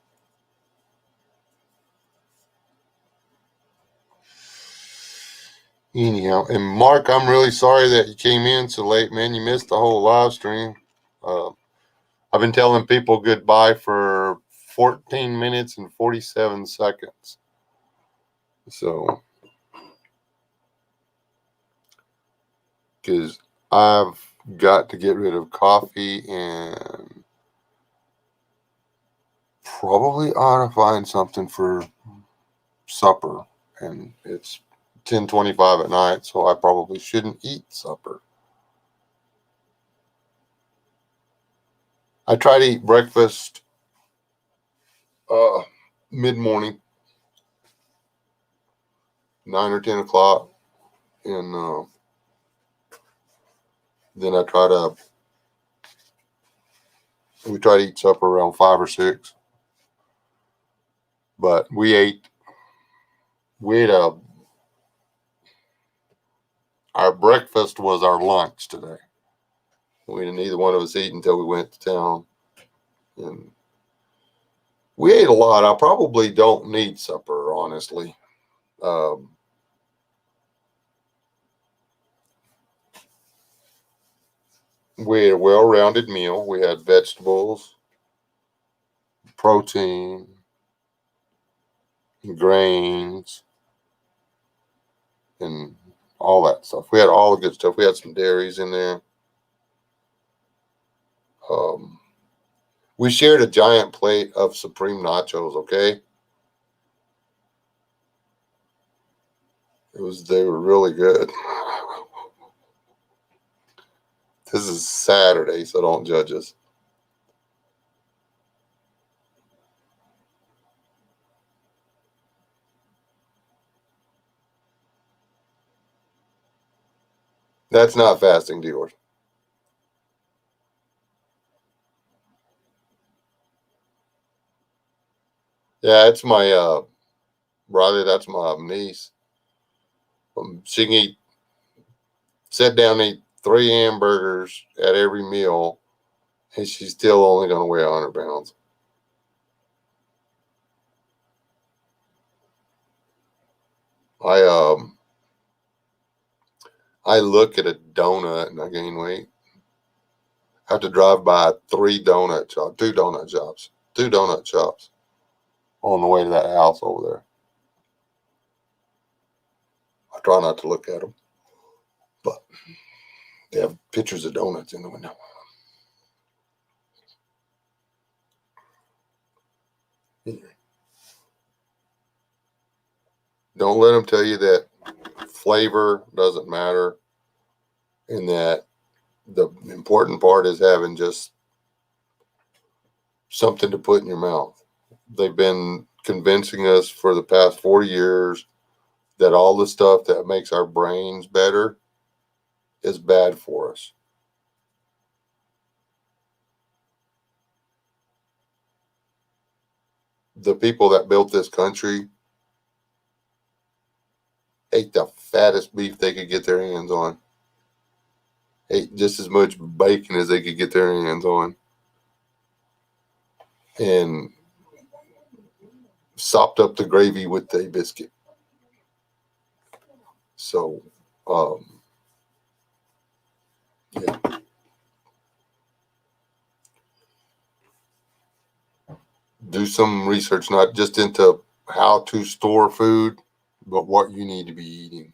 anyhow, and Mark, I'm really sorry that you came in so late, man. You missed the whole live stream. I've been telling people goodbye for 14 minutes and 47 seconds. So, because I've got to get rid of coffee and probably ought to find something for supper. And it's 10:25 at night, so I probably shouldn't eat supper. I try to eat breakfast mid-morning, 9 or 10 o'clock, and then we try to eat supper around 5 or 6. But we ate our breakfast was our lunch today. We didn't either one of us eat until we went to town, and we ate a lot. I probably don't need supper, honestly. We ate a well-rounded meal. We had vegetables, protein, grains, and all that stuff. We had all the good stuff. We had some dairies in there. We shared a giant plate of Supreme nachos, okay? They were really good. This is Saturday, so don't judge us. That's not fasting, Dior. Yeah, it's my brother. That's my niece. She can sit down and eat 3 hamburgers at every meal, and she's still only going to weigh 100 pounds. I look at a donut and I gain weight. have to drive by two donut shops on the way to that house over there. I try not to look at them, but they have pictures of donuts in the window. Don't let them tell you that flavor doesn't matter and that the important part is having just something to put in your mouth. They've been convincing us for the past 40 years that all the stuff that makes our brains better is bad for us. The people that built this country ate the fattest beef they could get their hands on. Ate just as much bacon as they could get their hands on. And sopped up the gravy with a biscuit. So, yeah. Do some research, not just into how to store food, but what you need to be eating.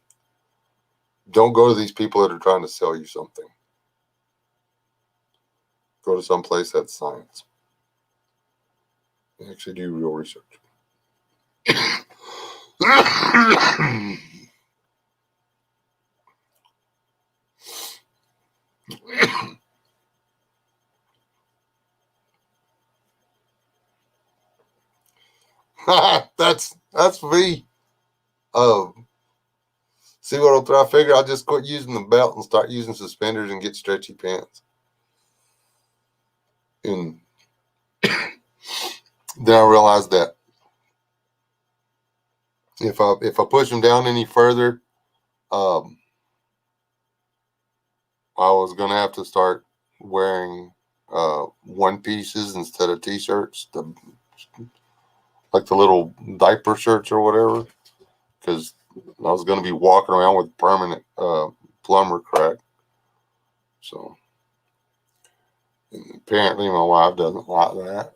Don't go to these people that are trying to sell you something. Go to some place that's science. Actually do real research. that's me. See what I'll try. I figure I'll just quit using the belt and start using suspenders and get stretchy pants. And then I realized that if I push them down any further, I was gonna have to start wearing one pieces instead of t-shirts, like the little diaper shirts or whatever, because I was gonna be walking around with permanent plumber crack. So apparently my wife doesn't like that.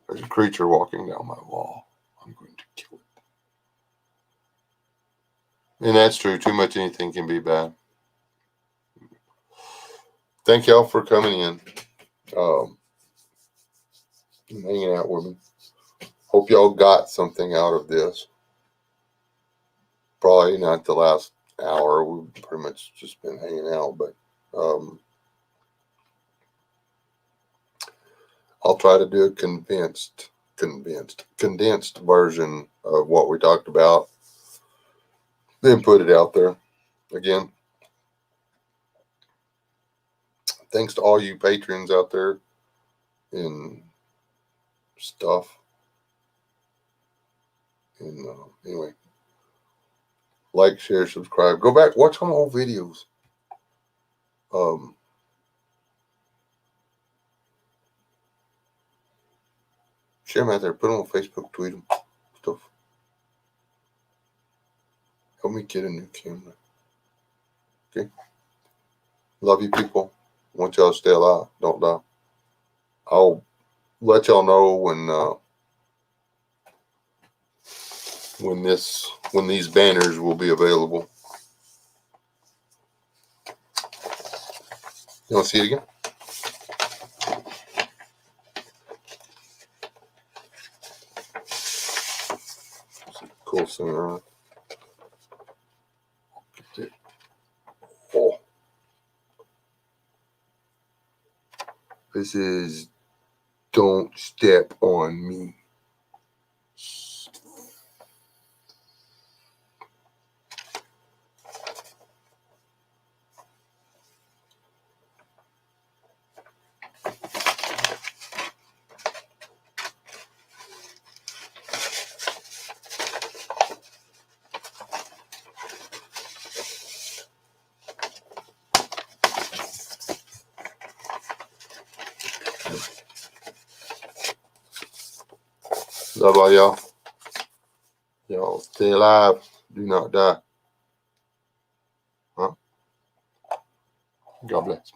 There's a creature walking down my wall. I'm going to kill it. And that's true. Too much anything can be bad. Thank y'all for coming in and hanging out with me. Hope y'all got something out of this. Probably not the last hour. We've pretty much just been hanging out, but I'll try to do a condensed version of what we talked about, then put it out there. Again, thanks to all you patrons out there and stuff. And anyway, like, share, subscribe. Go back, watch some old videos. Share them out there. Put them on Facebook, tweet them, stuff. Help me get a new camera. Okay. Love you people. Want y'all to stay alive. Don't die. I'll let y'all know when these banners will be available. You want to see it again? Cool center on. Oh. This is Don't Step on Me. Love all y'all. Y'all stay alive. Do not die. Huh? God bless.